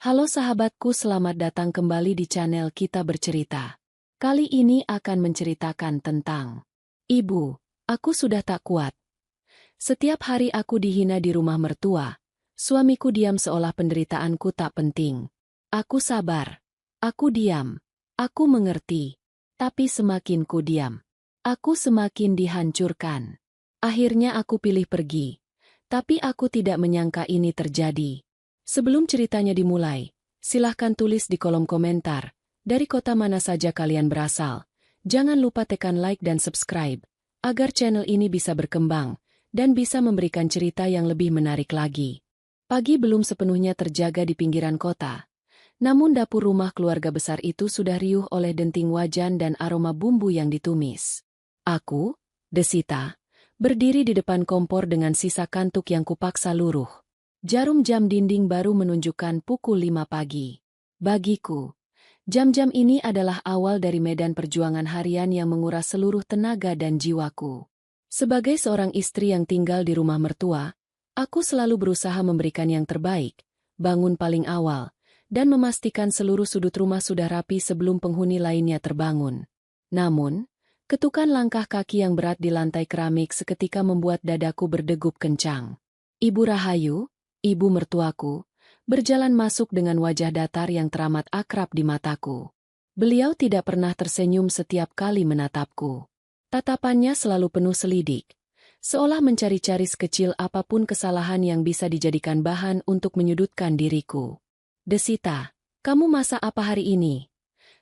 Halo sahabatku, selamat datang kembali di channel Kita Bercerita. Kali ini akan menceritakan tentang Ibu, aku sudah tak kuat. Setiap hari aku dihina di rumah mertua. Suamiku diam seolah penderitaanku tak penting. Aku sabar. Aku diam. Aku mengerti. Tapi semakin ku diam, aku semakin dihancurkan. Akhirnya aku pilih pergi. Tapi aku tidak menyangka ini terjadi. Sebelum ceritanya dimulai, silahkan tulis di kolom komentar, dari kota mana saja kalian berasal. Jangan lupa tekan like dan subscribe, agar channel ini bisa berkembang, dan bisa memberikan cerita yang lebih menarik lagi. Pagi belum sepenuhnya terjaga di pinggiran kota. Namun dapur rumah keluarga besar itu sudah riuh oleh denting wajan dan aroma bumbu yang ditumis. Aku, Desita, berdiri di depan kompor dengan sisa kantuk yang kupaksa luruh. Jarum jam dinding baru menunjukkan pukul 5 pagi. Bagiku, jam-jam ini adalah awal dari medan perjuangan harian yang menguras seluruh tenaga dan jiwaku. Sebagai seorang istri yang tinggal di rumah mertua, aku selalu berusaha memberikan yang terbaik, bangun paling awal, dan memastikan seluruh sudut rumah sudah rapi sebelum penghuni lainnya terbangun. Namun, ketukan langkah kaki yang berat di lantai keramik seketika membuat dadaku berdegup kencang. Ibu Rahayu, ibu mertuaku, berjalan masuk dengan wajah datar yang teramat akrab di mataku. Beliau tidak pernah tersenyum setiap kali menatapku. Tatapannya selalu penuh selidik, seolah mencari-cari sekecil apapun kesalahan yang bisa dijadikan bahan untuk menyudutkan diriku. Desita, kamu masak apa hari ini?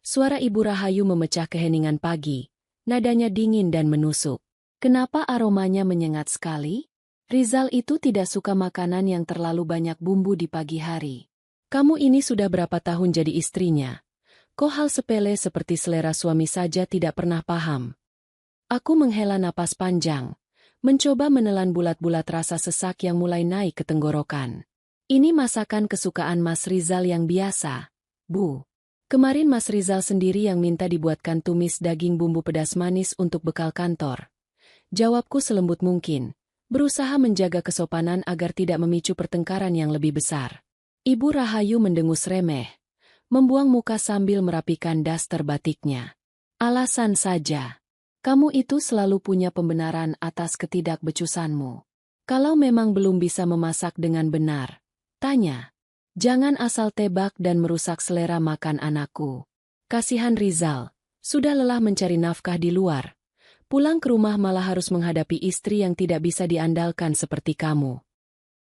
Suara Ibu Rahayu memecah keheningan pagi, nadanya dingin dan menusuk. Kenapa aromanya menyengat sekali? Rizal itu tidak suka makanan yang terlalu banyak bumbu di pagi hari. Kamu ini sudah berapa tahun jadi istrinya? Kok hal sepele seperti selera suami saja tidak pernah paham? Aku menghela napas panjang, mencoba menelan bulat-bulat rasa sesak yang mulai naik ke tenggorokan. Ini masakan kesukaan Mas Rizal yang biasa, Bu. Kemarin Mas Rizal sendiri yang minta dibuatkan tumis daging bumbu pedas manis untuk bekal kantor. Jawabku selembut mungkin, berusaha menjaga kesopanan agar tidak memicu pertengkaran yang lebih besar. Ibu Rahayu mendengus remeh, membuang muka sambil merapikan daster batiknya. Alasan saja. Kamu itu selalu punya pembenaran atas ketidakbecusanmu. Kalau memang belum bisa memasak dengan benar, tanya. Jangan asal tebak dan merusak selera makan anakku. Kasihan Rizal, sudah lelah mencari nafkah di luar. Pulang ke rumah malah harus menghadapi istri yang tidak bisa diandalkan seperti kamu.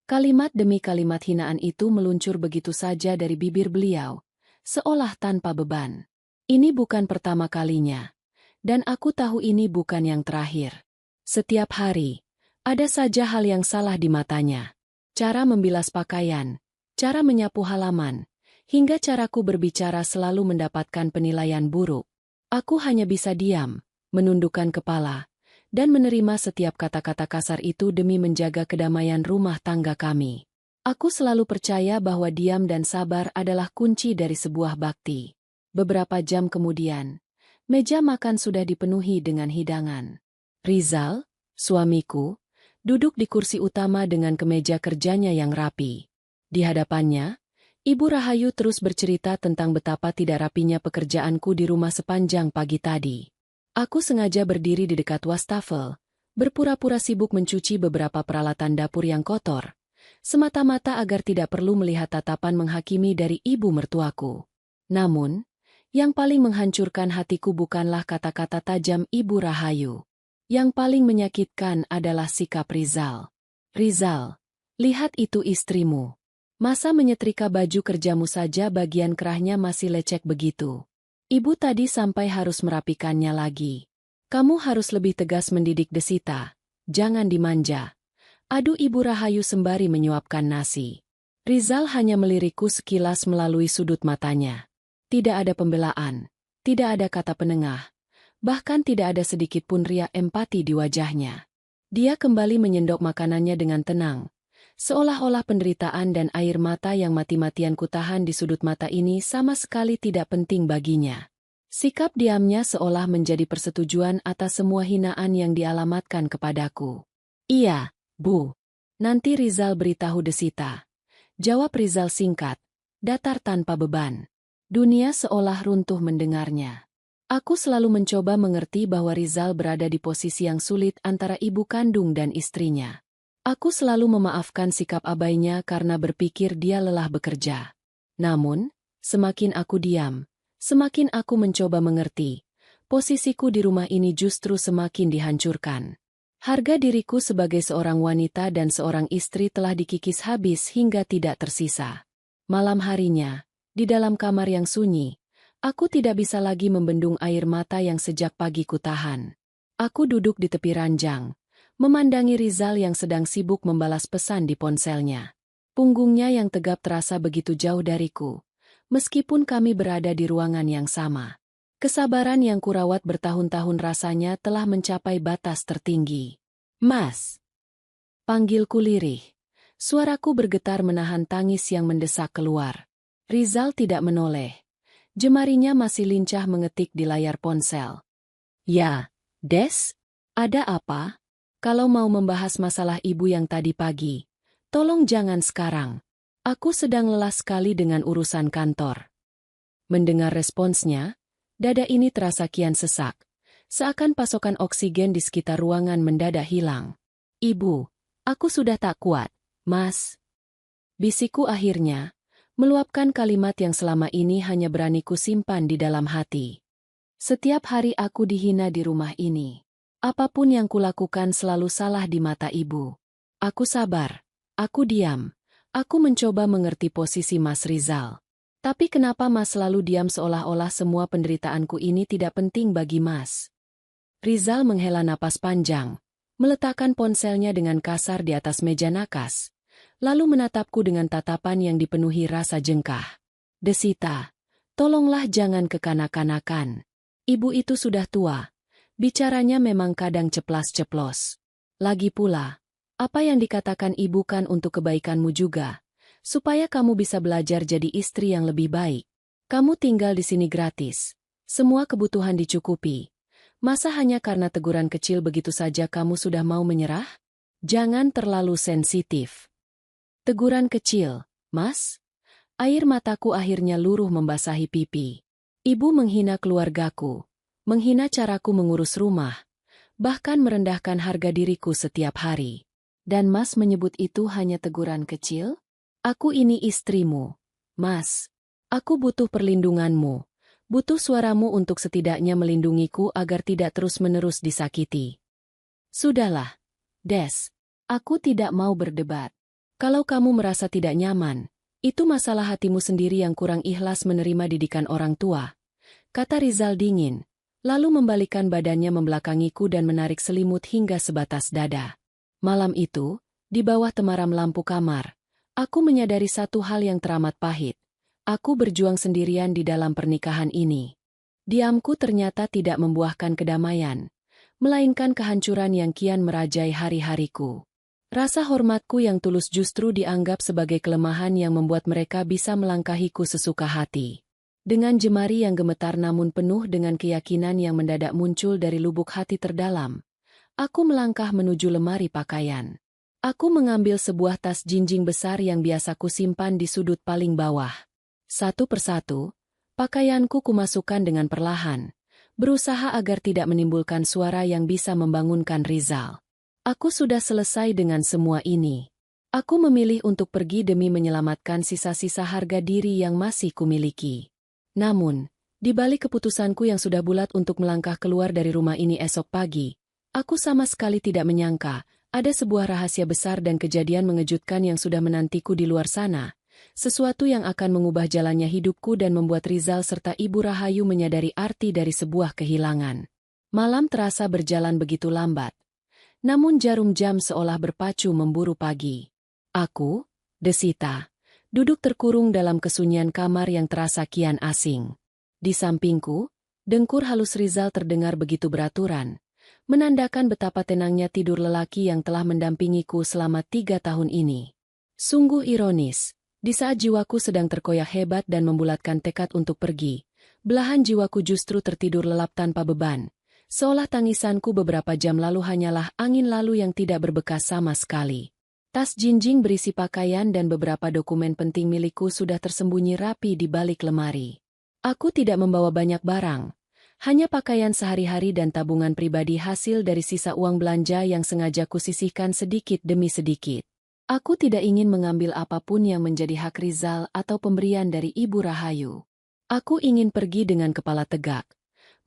Kalimat demi kalimat hinaan itu meluncur begitu saja dari bibir beliau, seolah tanpa beban. Ini bukan pertama kalinya, dan aku tahu ini bukan yang terakhir. Setiap hari, ada saja hal yang salah di matanya. Cara membilas pakaian, cara menyapu halaman, hingga caraku berbicara selalu mendapatkan penilaian buruk. Aku hanya bisa diam, menundukkan kepala, dan menerima setiap kata-kata kasar itu demi menjaga kedamaian rumah tangga kami. Aku selalu percaya bahwa diam dan sabar adalah kunci dari sebuah bakti. Beberapa jam kemudian, meja makan sudah dipenuhi dengan hidangan. Rizal, suamiku, duduk di kursi utama dengan kemeja kerjanya yang rapi. Di hadapannya, Ibu Rahayu terus bercerita tentang betapa tidak rapinya pekerjaanku di rumah sepanjang pagi tadi. Aku sengaja berdiri di dekat wastafel, berpura-pura sibuk mencuci beberapa peralatan dapur yang kotor, semata-mata agar tidak perlu melihat tatapan menghakimi dari ibu mertuaku. Namun, yang paling menghancurkan hatiku bukanlah kata-kata tajam Ibu Rahayu. Yang paling menyakitkan adalah sikap Rizal. Rizal, lihat itu istrimu. Masa menyetrika baju kerjamu saja bagian kerahnya masih lecek begitu? Ibu tadi sampai harus merapikannya lagi. Kamu harus lebih tegas mendidik Desita, jangan dimanja. Adu Ibu Rahayu sembari menyuapkan nasi. Rizal hanya melirikku sekilas melalui sudut matanya. Tidak ada pembelaan, tidak ada kata penengah, bahkan tidak ada sedikit pun riak empati di wajahnya. Dia kembali menyendok makanannya dengan tenang, seolah-olah penderitaan dan air mata yang mati-matian kutahan di sudut mata ini sama sekali tidak penting baginya. Sikap diamnya seolah menjadi persetujuan atas semua hinaan yang dialamatkan kepadaku. Iya, Bu. Nanti Rizal beritahu Desita. Jawab Rizal singkat, datar tanpa beban. Dunia seolah runtuh mendengarnya. Aku selalu mencoba mengerti bahwa Rizal berada di posisi yang sulit antara ibu kandung dan istrinya. Aku selalu memaafkan sikap abainya karena berpikir dia lelah bekerja. Namun, semakin aku diam, semakin aku mencoba mengerti. Posisiku di rumah ini justru semakin dihancurkan. Harga diriku sebagai seorang wanita dan seorang istri telah dikikis habis hingga tidak tersisa. Malam harinya, di dalam kamar yang sunyi, aku tidak bisa lagi membendung air mata yang sejak pagi kutahan. Aku duduk di tepi ranjang, memandangi Rizal yang sedang sibuk membalas pesan di ponselnya. Punggungnya yang tegap terasa begitu jauh dariku, meskipun kami berada di ruangan yang sama. Kesabaran yang kurawat bertahun-tahun rasanya telah mencapai batas tertinggi. Mas! Panggilku lirih. Suaraku bergetar menahan tangis yang mendesak keluar. Rizal tidak menoleh. Jemarinya masih lincah mengetik di layar ponsel. Ya, Des? Ada apa? Kalau mau membahas masalah ibu yang tadi pagi, tolong jangan sekarang. Aku sedang lelah sekali dengan urusan kantor. Mendengar responsnya, dada ini terasa kian sesak. Seakan pasokan oksigen di sekitar ruangan mendadak hilang. Ibu, aku sudah tak kuat, Mas. Bisikku akhirnya, meluapkan kalimat yang selama ini hanya berani ku simpan di dalam hati. Setiap hari aku dihina di rumah ini. Apapun yang kulakukan selalu salah di mata ibu. Aku sabar, aku diam, aku mencoba mengerti posisi Mas Rizal. Tapi kenapa Mas selalu diam seolah-olah semua penderitaanku ini tidak penting bagi Mas? Rizal menghela napas panjang, meletakkan ponselnya dengan kasar di atas meja nakas, lalu menatapku dengan tatapan yang dipenuhi rasa jengkah. Desita, tolonglah jangan kekanak-kanakan. Ibu itu sudah tua. Bicaranya memang kadang ceplas-ceplos. Lagi pula, apa yang dikatakan ibu kan untuk kebaikanmu juga, supaya kamu bisa belajar jadi istri yang lebih baik. Kamu tinggal di sini gratis. Semua kebutuhan dicukupi. Masa hanya karena teguran kecil begitu saja kamu sudah mau menyerah? Jangan terlalu sensitif. Teguran kecil, Mas? Air mataku akhirnya luruh membasahi pipi. Ibu menghina keluargaku. Menghina caraku mengurus rumah, bahkan merendahkan harga diriku setiap hari. Dan Mas menyebut itu hanya teguran kecil? Aku ini istrimu, Mas. Aku butuh perlindunganmu, butuh suaramu untuk setidaknya melindungiku agar tidak terus-menerus disakiti. Sudahlah, Des, aku tidak mau berdebat. Kalau kamu merasa tidak nyaman, itu masalah hatimu sendiri yang kurang ikhlas menerima didikan orang tua, kata Rizal dingin. Lalu membalikkan badannya membelakangiku dan menarik selimut hingga sebatas dada. Malam itu, di bawah temaram lampu kamar, aku menyadari satu hal yang teramat pahit. Aku berjuang sendirian di dalam pernikahan ini. Diamku ternyata tidak membuahkan kedamaian, melainkan kehancuran yang kian merajai hari-hariku. Rasa hormatku yang tulus justru dianggap sebagai kelemahan yang membuat mereka bisa melangkahiku sesuka hati. Dengan jemari yang gemetar namun penuh dengan keyakinan yang mendadak muncul dari lubuk hati terdalam, aku melangkah menuju lemari pakaian. Aku mengambil sebuah tas jinjing besar yang biasa kusimpan di sudut paling bawah. Satu persatu, pakaianku kumasukkan dengan perlahan, berusaha agar tidak menimbulkan suara yang bisa membangunkan Rizal. Aku sudah selesai dengan semua ini. Aku memilih untuk pergi demi menyelamatkan sisa-sisa harga diri yang masih kumiliki. Namun, di balik keputusanku yang sudah bulat untuk melangkah keluar dari rumah ini esok pagi, aku sama sekali tidak menyangka, ada sebuah rahasia besar dan kejadian mengejutkan yang sudah menantiku di luar sana, sesuatu yang akan mengubah jalannya hidupku dan membuat Rizal serta Ibu Rahayu menyadari arti dari sebuah kehilangan. Malam terasa berjalan begitu lambat, namun jarum jam seolah berpacu memburu pagi. Aku, Desita, duduk terkurung dalam kesunyian kamar yang terasa kian asing. Di sampingku, dengkur halus Rizal terdengar begitu beraturan, menandakan betapa tenangnya tidur lelaki yang telah mendampingiku selama 3 tahun ini. Sungguh ironis, di saat jiwaku sedang terkoyak hebat dan membulatkan tekad untuk pergi, belahan jiwaku justru tertidur lelap tanpa beban, seolah tangisanku beberapa jam lalu hanyalah angin lalu yang tidak berbekas sama sekali. Tas jinjing berisi pakaian dan beberapa dokumen penting milikku sudah tersembunyi rapi di balik lemari. Aku tidak membawa banyak barang, hanya pakaian sehari-hari dan tabungan pribadi hasil dari sisa uang belanja yang sengaja kusisihkan sedikit demi sedikit. Aku tidak ingin mengambil apapun yang menjadi hak Rizal atau pemberian dari Ibu Rahayu. Aku ingin pergi dengan kepala tegak,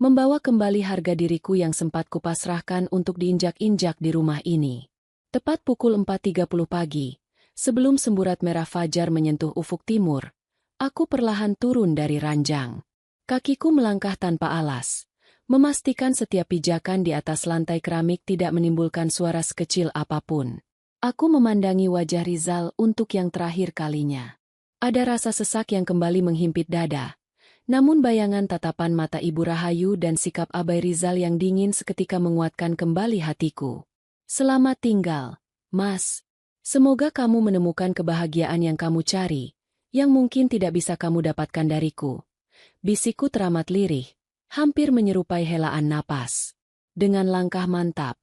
membawa kembali harga diriku yang sempat kupasrahkan untuk diinjak-injak di rumah ini. Tepat pukul 4.30 pagi, sebelum semburat merah fajar menyentuh ufuk timur, aku perlahan turun dari ranjang. Kakiku melangkah tanpa alas, memastikan setiap pijakan di atas lantai keramik tidak menimbulkan suara sekecil apapun. Aku memandangi wajah Rizal untuk yang terakhir kalinya. Ada rasa sesak yang kembali menghimpit dada, namun bayangan tatapan mata Ibu Rahayu dan sikap abai Rizal yang dingin seketika menguatkan kembali hatiku. Selamat tinggal, Mas. Semoga kamu menemukan kebahagiaan yang kamu cari, yang mungkin tidak bisa kamu dapatkan dariku. Bisikku teramat lirih, hampir menyerupai helaan napas. Dengan langkah mantap,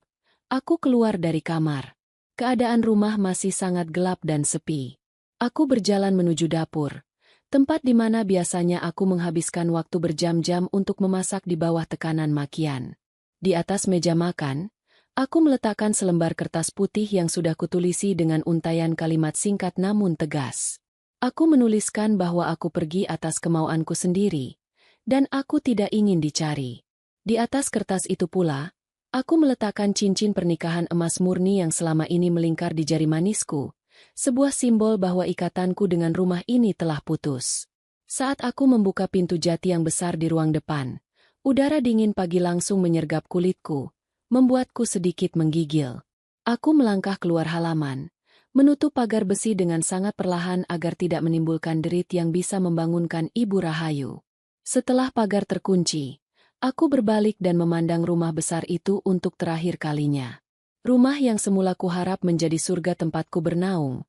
aku keluar dari kamar. Keadaan rumah masih sangat gelap dan sepi. Aku berjalan menuju dapur, tempat di mana biasanya aku menghabiskan waktu berjam-jam untuk memasak di bawah tekanan makian. Di atas meja makan, aku meletakkan selembar kertas putih yang sudah kutulisi dengan untaian kalimat singkat namun tegas. Aku menuliskan bahwa aku pergi atas kemauanku sendiri, dan aku tidak ingin dicari. Di atas kertas itu pula, aku meletakkan cincin pernikahan emas murni yang selama ini melingkar di jari manisku, sebuah simbol bahwa ikatanku dengan rumah ini telah putus. Saat aku membuka pintu jati yang besar di ruang depan, udara dingin pagi langsung menyergap kulitku, membuatku sedikit menggigil. Aku melangkah keluar halaman, menutup pagar besi dengan sangat perlahan agar tidak menimbulkan derit yang bisa membangunkan Ibu Rahayu. Setelah pagar terkunci, aku berbalik dan memandang rumah besar itu untuk terakhir kalinya. Rumah yang semula kuharap menjadi surga tempatku bernaung,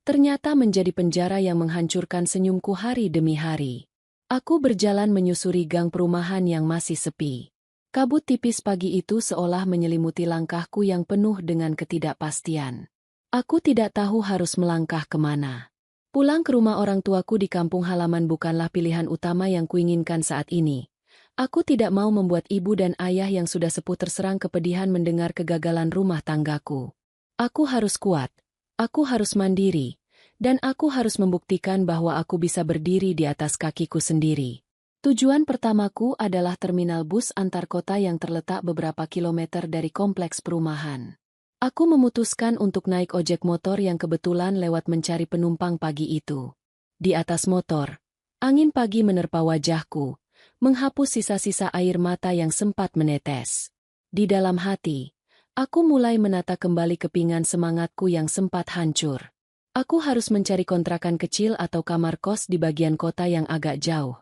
ternyata menjadi penjara yang menghancurkan senyumku hari demi hari. Aku berjalan menyusuri gang perumahan yang masih sepi. Kabut tipis pagi itu seolah menyelimuti langkahku yang penuh dengan ketidakpastian. Aku tidak tahu harus melangkah kemana. Pulang ke rumah orang tuaku di kampung halaman bukanlah pilihan utama yang kuinginkan saat ini. Aku tidak mau membuat ibu dan ayah yang sudah sepuh terserang kepedihan mendengar kegagalan rumah tanggaku. Aku harus kuat, aku harus mandiri, dan aku harus membuktikan bahwa aku bisa berdiri di atas kakiku sendiri. Tujuan pertamaku adalah terminal bus antar kota yang terletak beberapa kilometer dari kompleks perumahan. Aku memutuskan untuk naik ojek motor yang kebetulan lewat mencari penumpang pagi itu. Di atas motor, angin pagi menerpa wajahku, menghapus sisa-sisa air mata yang sempat menetes. Di dalam hati, aku mulai menata kembali kepingan semangatku yang sempat hancur. Aku harus mencari kontrakan kecil atau kamar kos di bagian kota yang agak jauh.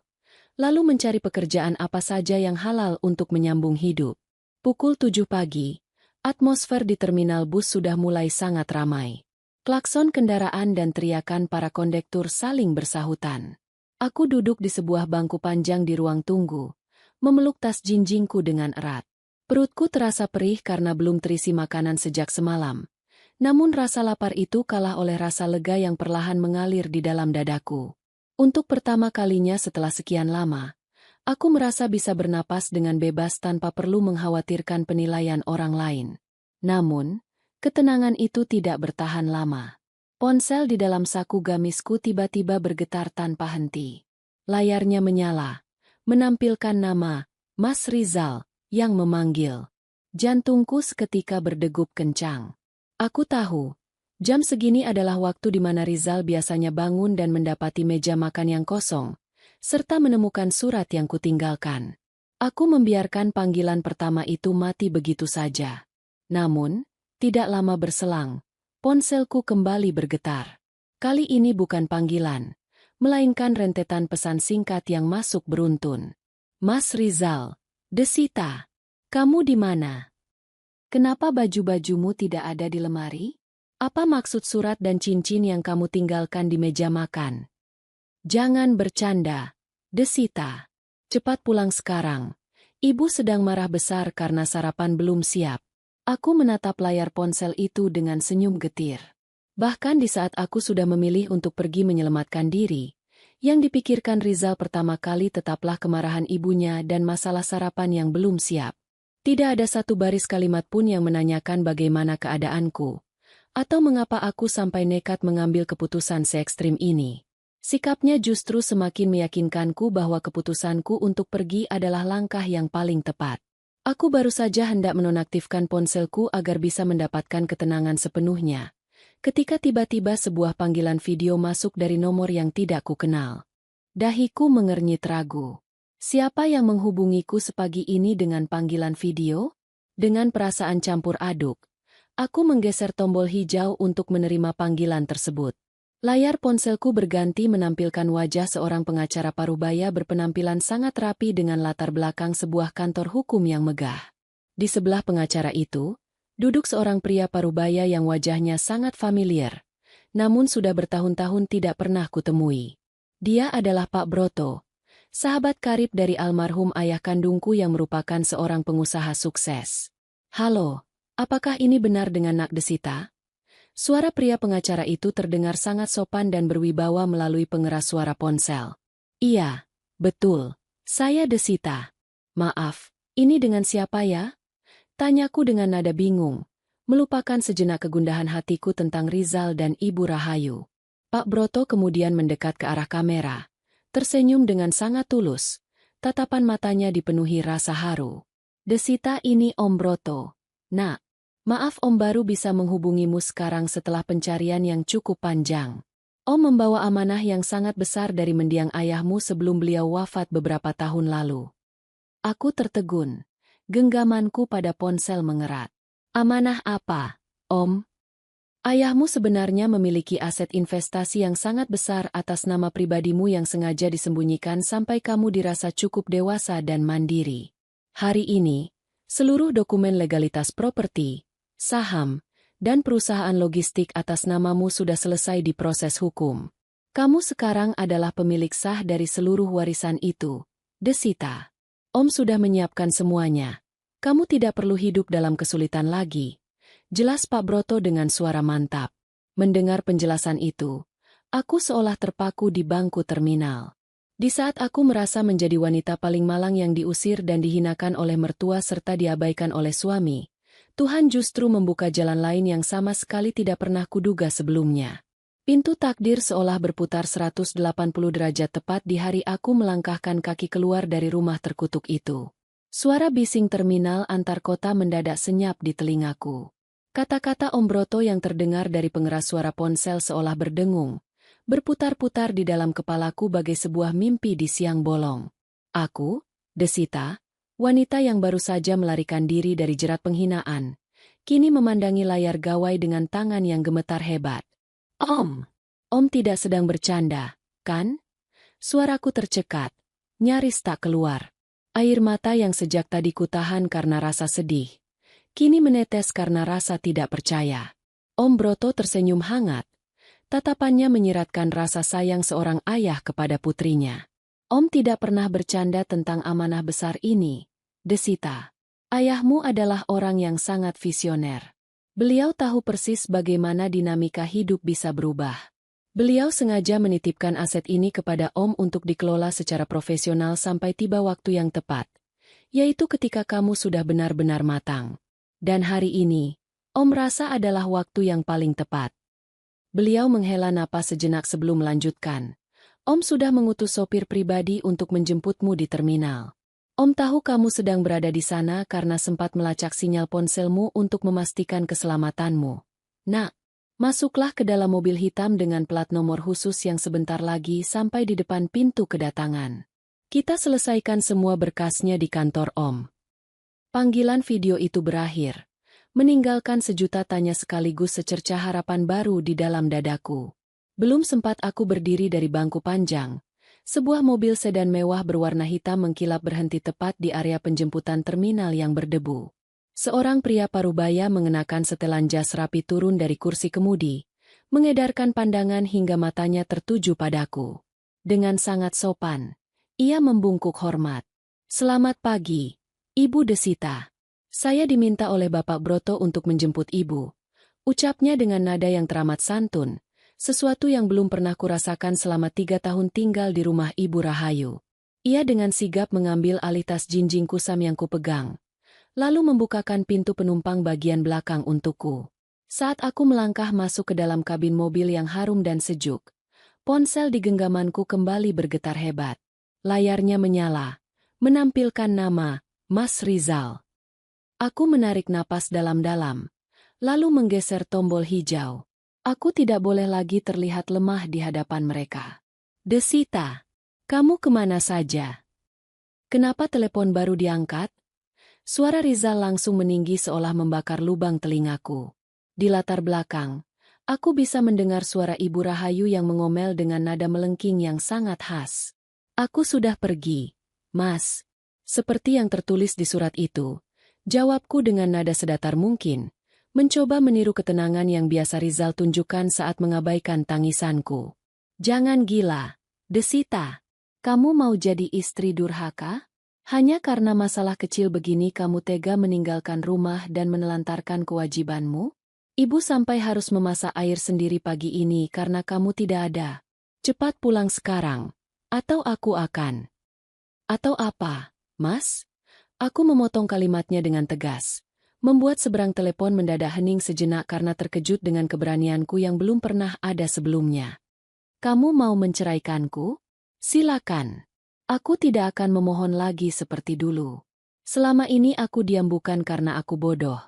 Lalu mencari pekerjaan apa saja yang halal untuk menyambung hidup. Pukul 7 pagi, atmosfer di terminal bus sudah mulai sangat ramai. Klakson kendaraan dan teriakan para kondektur saling bersahutan. Aku duduk di sebuah bangku panjang di ruang tunggu, memeluk tas jinjingku dengan erat. Perutku terasa perih karena belum terisi makanan sejak semalam. Namun rasa lapar itu kalah oleh rasa lega yang perlahan mengalir di dalam dadaku. Untuk pertama kalinya setelah sekian lama, aku merasa bisa bernapas dengan bebas tanpa perlu mengkhawatirkan penilaian orang lain. Namun, ketenangan itu tidak bertahan lama. Ponsel di dalam saku gamisku tiba-tiba bergetar tanpa henti. Layarnya menyala, menampilkan nama Mas Rizal yang memanggil. Jantungku seketika berdegup kencang. Aku tahu, jam segini adalah waktu di mana Rizal biasanya bangun dan mendapati meja makan yang kosong, serta menemukan surat yang kutinggalkan. Aku membiarkan panggilan pertama itu mati begitu saja. Namun, tidak lama berselang, ponselku kembali bergetar. Kali ini bukan panggilan, melainkan rentetan pesan singkat yang masuk beruntun. Mas Rizal, Desita, kamu di mana? Kenapa baju-bajumu tidak ada di lemari? Apa maksud surat dan cincin yang kamu tinggalkan di meja makan? Jangan bercanda, Desita. Cepat pulang sekarang. Ibu sedang marah besar karena sarapan belum siap. Aku menatap layar ponsel itu dengan senyum getir. Bahkan di saat aku sudah memilih untuk pergi menyelamatkan diri, yang dipikirkan Rizal pertama kali tetaplah kemarahan ibunya dan masalah sarapan yang belum siap. Tidak ada satu baris kalimat pun yang menanyakan bagaimana keadaanku, atau mengapa aku sampai nekat mengambil keputusan se-ekstrim ini. Sikapnya justru semakin meyakinkanku bahwa keputusanku untuk pergi adalah langkah yang paling tepat. Aku baru saja hendak menonaktifkan ponselku agar bisa mendapatkan ketenangan sepenuhnya, ketika tiba-tiba sebuah panggilan video masuk dari nomor yang tidak kukenal. Dahiku mengernyit ragu. Siapa yang menghubungiku sepagi ini dengan panggilan video? Dengan perasaan campur aduk, aku menggeser tombol hijau untuk menerima panggilan tersebut. Layar ponselku berganti menampilkan wajah seorang pengacara parubaya berpenampilan sangat rapi dengan latar belakang sebuah kantor hukum yang megah. Di sebelah pengacara itu, duduk seorang pria parubaya yang wajahnya sangat familiar, namun sudah bertahun-tahun tidak pernah kutemui. Dia adalah Pak Broto, sahabat karib dari almarhum ayah kandungku yang merupakan seorang pengusaha sukses. Halo, apakah ini benar dengan Nak Desita? Suara pria pengacara itu terdengar sangat sopan dan berwibawa melalui pengeras suara ponsel. Iya, betul. Saya Desita. Maaf, ini dengan siapa ya? Tanyaku dengan nada bingung, melupakan sejenak kegundahan hatiku tentang Rizal dan Ibu Rahayu. Pak Broto kemudian mendekat ke arah kamera, tersenyum dengan sangat tulus. Tatapan matanya dipenuhi rasa haru. Desita, ini Om Broto. Nak. Maaf, Om baru bisa menghubungimu sekarang setelah pencarian yang cukup panjang. Om membawa amanah yang sangat besar dari mendiang ayahmu sebelum beliau wafat beberapa tahun lalu. Aku tertegun. Genggamanku pada ponsel mengerat. Amanah apa, Om? Ayahmu sebenarnya memiliki aset investasi yang sangat besar atas nama pribadimu yang sengaja disembunyikan sampai kamu dirasa cukup dewasa dan mandiri. Hari ini, seluruh dokumen legalitas properti, saham, dan perusahaan logistik atas namamu sudah selesai diproses hukum. Kamu sekarang adalah pemilik sah dari seluruh warisan itu, Desita. Om sudah menyiapkan semuanya. Kamu tidak perlu hidup dalam kesulitan lagi. Jelas Pak Broto dengan suara mantap. Mendengar penjelasan itu, aku seolah terpaku di bangku terminal. Di saat aku merasa menjadi wanita paling malang yang diusir dan dihinakan oleh mertua serta diabaikan oleh suami, Tuhan justru membuka jalan lain yang sama sekali tidak pernah kuduga sebelumnya. Pintu takdir seolah berputar 180 derajat tepat di hari aku melangkahkan kaki keluar dari rumah terkutuk itu. Suara bising terminal antar kota mendadak senyap di telingaku. Kata-kata Om Broto yang terdengar dari pengeras suara ponsel seolah berdengung, berputar-putar di dalam kepalaku bagai sebuah mimpi di siang bolong. Aku, Desita, wanita yang baru saja melarikan diri dari jerat penghinaan, kini memandangi layar gawai dengan tangan yang gemetar hebat. Om tidak sedang bercanda, kan? Suaraku tercekat, nyaris tak keluar. Air mata yang sejak tadi kutahan karena rasa sedih, kini menetes karena rasa tidak percaya. Om Broto tersenyum hangat, tatapannya menyiratkan rasa sayang seorang ayah kepada putrinya. Om tidak pernah bercanda tentang amanah besar ini, Desita. Ayahmu adalah orang yang sangat visioner. Beliau tahu persis bagaimana dinamika hidup bisa berubah. Beliau sengaja menitipkan aset ini kepada Om untuk dikelola secara profesional sampai tiba waktu yang tepat, yaitu ketika kamu sudah benar-benar matang. Dan hari ini, Om rasa adalah waktu yang paling tepat. Beliau menghela napas sejenak sebelum melanjutkan. Om sudah mengutus sopir pribadi untuk menjemputmu di terminal. Om tahu kamu sedang berada di sana karena sempat melacak sinyal ponselmu untuk memastikan keselamatanmu. Nak, masuklah ke dalam mobil hitam dengan plat nomor khusus yang sebentar lagi sampai di depan pintu kedatangan. Kita selesaikan semua berkasnya di kantor Om. Panggilan video itu berakhir, meninggalkan sejuta tanya sekaligus secercah harapan baru di dalam dadaku. Belum sempat aku berdiri dari bangku panjang, sebuah mobil sedan mewah berwarna hitam mengkilap berhenti tepat di area penjemputan terminal yang berdebu. Seorang pria parubaya mengenakan setelan jas rapi turun dari kursi kemudi, mengedarkan pandangan hingga matanya tertuju padaku. Dengan sangat sopan, ia membungkuk hormat. Selamat pagi, Ibu Desita. Saya diminta oleh Bapak Broto untuk menjemput Ibu. Ucapnya dengan nada yang teramat santun, sesuatu yang belum pernah kurasakan selama 3 tahun tinggal di rumah Ibu Rahayu. Ia dengan sigap mengambil alih tas jinjing kusam yang kupegang, lalu membukakan pintu penumpang bagian belakang untukku. Saat aku melangkah masuk ke dalam kabin mobil yang harum dan sejuk, ponsel di genggamanku kembali bergetar hebat. Layarnya menyala, menampilkan nama, Mas Rizal. Aku menarik napas dalam-dalam, lalu menggeser tombol hijau. Aku tidak boleh lagi terlihat lemah di hadapan mereka. Desita, kamu kemana saja? Kenapa telepon baru diangkat? Suara Rizal langsung meninggi seolah membakar lubang telingaku. Di latar belakang, aku bisa mendengar suara Ibu Rahayu yang mengomel dengan nada melengking yang sangat khas. Aku sudah pergi, Mas. Seperti yang tertulis di surat itu, jawabku dengan nada sedatar mungkin, mencoba meniru ketenangan yang biasa Rizal tunjukkan saat mengabaikan tangisanku. Jangan gila, Desita. Kamu mau jadi istri durhaka? Hanya karena masalah kecil begini kamu tega meninggalkan rumah dan menelantarkan kewajibanmu? Ibu sampai harus memasak air sendiri pagi ini karena kamu tidak ada. Cepat pulang sekarang, atau aku akan. Atau apa, Mas? Aku memotong kalimatnya dengan tegas, membuat seberang telepon mendadak hening sejenak karena terkejut dengan keberanianku yang belum pernah ada sebelumnya. Kamu mau menceraikanku? Silakan. Aku tidak akan memohon lagi seperti dulu. Selama ini aku diam bukan karena aku bodoh.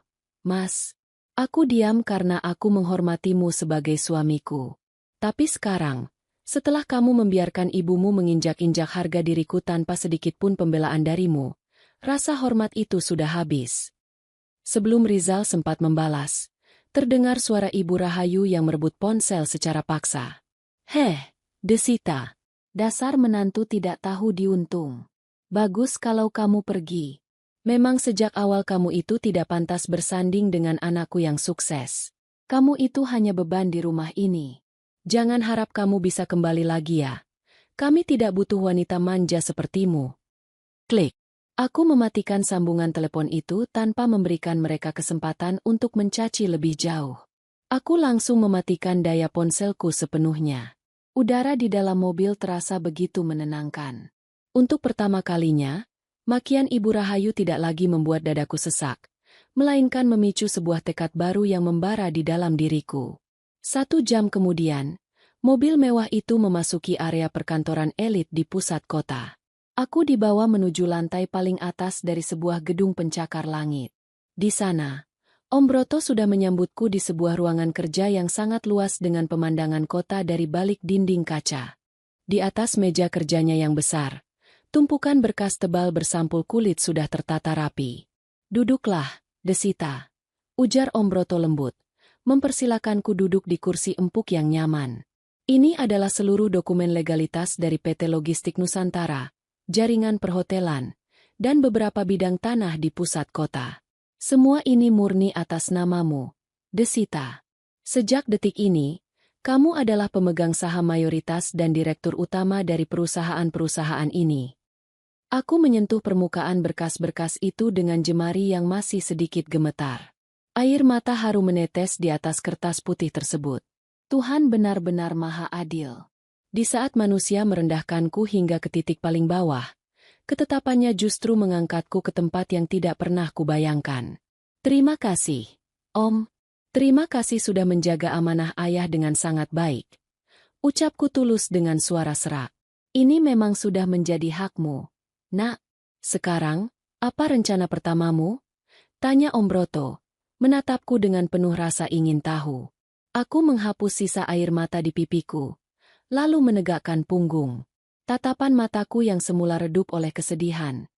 Mas, aku diam karena aku menghormatimu sebagai suamiku. Tapi sekarang, setelah kamu membiarkan ibumu menginjak-injak harga diriku tanpa sedikit pun pembelaan darimu, rasa hormat itu sudah habis. Sebelum Rizal sempat membalas, terdengar suara Ibu Rahayu yang merebut ponsel secara paksa. Heh, Desita. Dasar menantu tidak tahu diuntung. Bagus kalau kamu pergi. Memang sejak awal kamu itu tidak pantas bersanding dengan anakku yang sukses. Kamu itu hanya beban di rumah ini. Jangan harap kamu bisa kembali lagi ya. Kami tidak butuh wanita manja sepertimu. Klik. Aku mematikan sambungan telepon itu tanpa memberikan mereka kesempatan untuk mencaci lebih jauh. Aku langsung mematikan daya ponselku sepenuhnya. Udara di dalam mobil terasa begitu menenangkan. Untuk pertama kalinya, makian Ibu Rahayu tidak lagi membuat dadaku sesak, melainkan memicu sebuah tekad baru yang membara di dalam diriku. 1 jam kemudian, mobil mewah itu memasuki area perkantoran elit di pusat kota. Aku dibawa menuju lantai paling atas dari sebuah gedung pencakar langit. Di sana, Om Broto sudah menyambutku di sebuah ruangan kerja yang sangat luas dengan pemandangan kota dari balik dinding kaca. Di atas meja kerjanya yang besar, tumpukan berkas tebal bersampul kulit sudah tertata rapi. Duduklah, Desita, ujar Om Broto lembut, mempersilakanku duduk di kursi empuk yang nyaman. Ini adalah seluruh dokumen legalitas dari PT Logistik Nusantara, jaringan perhotelan, dan beberapa bidang tanah di pusat kota. Semua ini murni atas namamu, Desita. Sejak detik ini, kamu adalah pemegang saham mayoritas dan direktur utama dari perusahaan-perusahaan ini. Aku menyentuh permukaan berkas-berkas itu dengan jemari yang masih sedikit gemetar. Air mata haru menetes di atas kertas putih tersebut. Tuhan benar-benar maha adil. Di saat manusia merendahkanku hingga ke titik paling bawah, ketetapannya justru mengangkatku ke tempat yang tidak pernah kubayangkan. Terima kasih, Om. Terima kasih sudah menjaga amanah ayah dengan sangat baik. Ucapku tulus dengan suara serak. Ini memang sudah menjadi hakmu. Nak, sekarang, apa rencana pertamamu? Tanya Om Broto, menatapku dengan penuh rasa ingin tahu. Aku menghapus sisa air mata di pipiku, lalu menegakkan punggung. Tatapan mataku yang semula redup oleh kesedihan,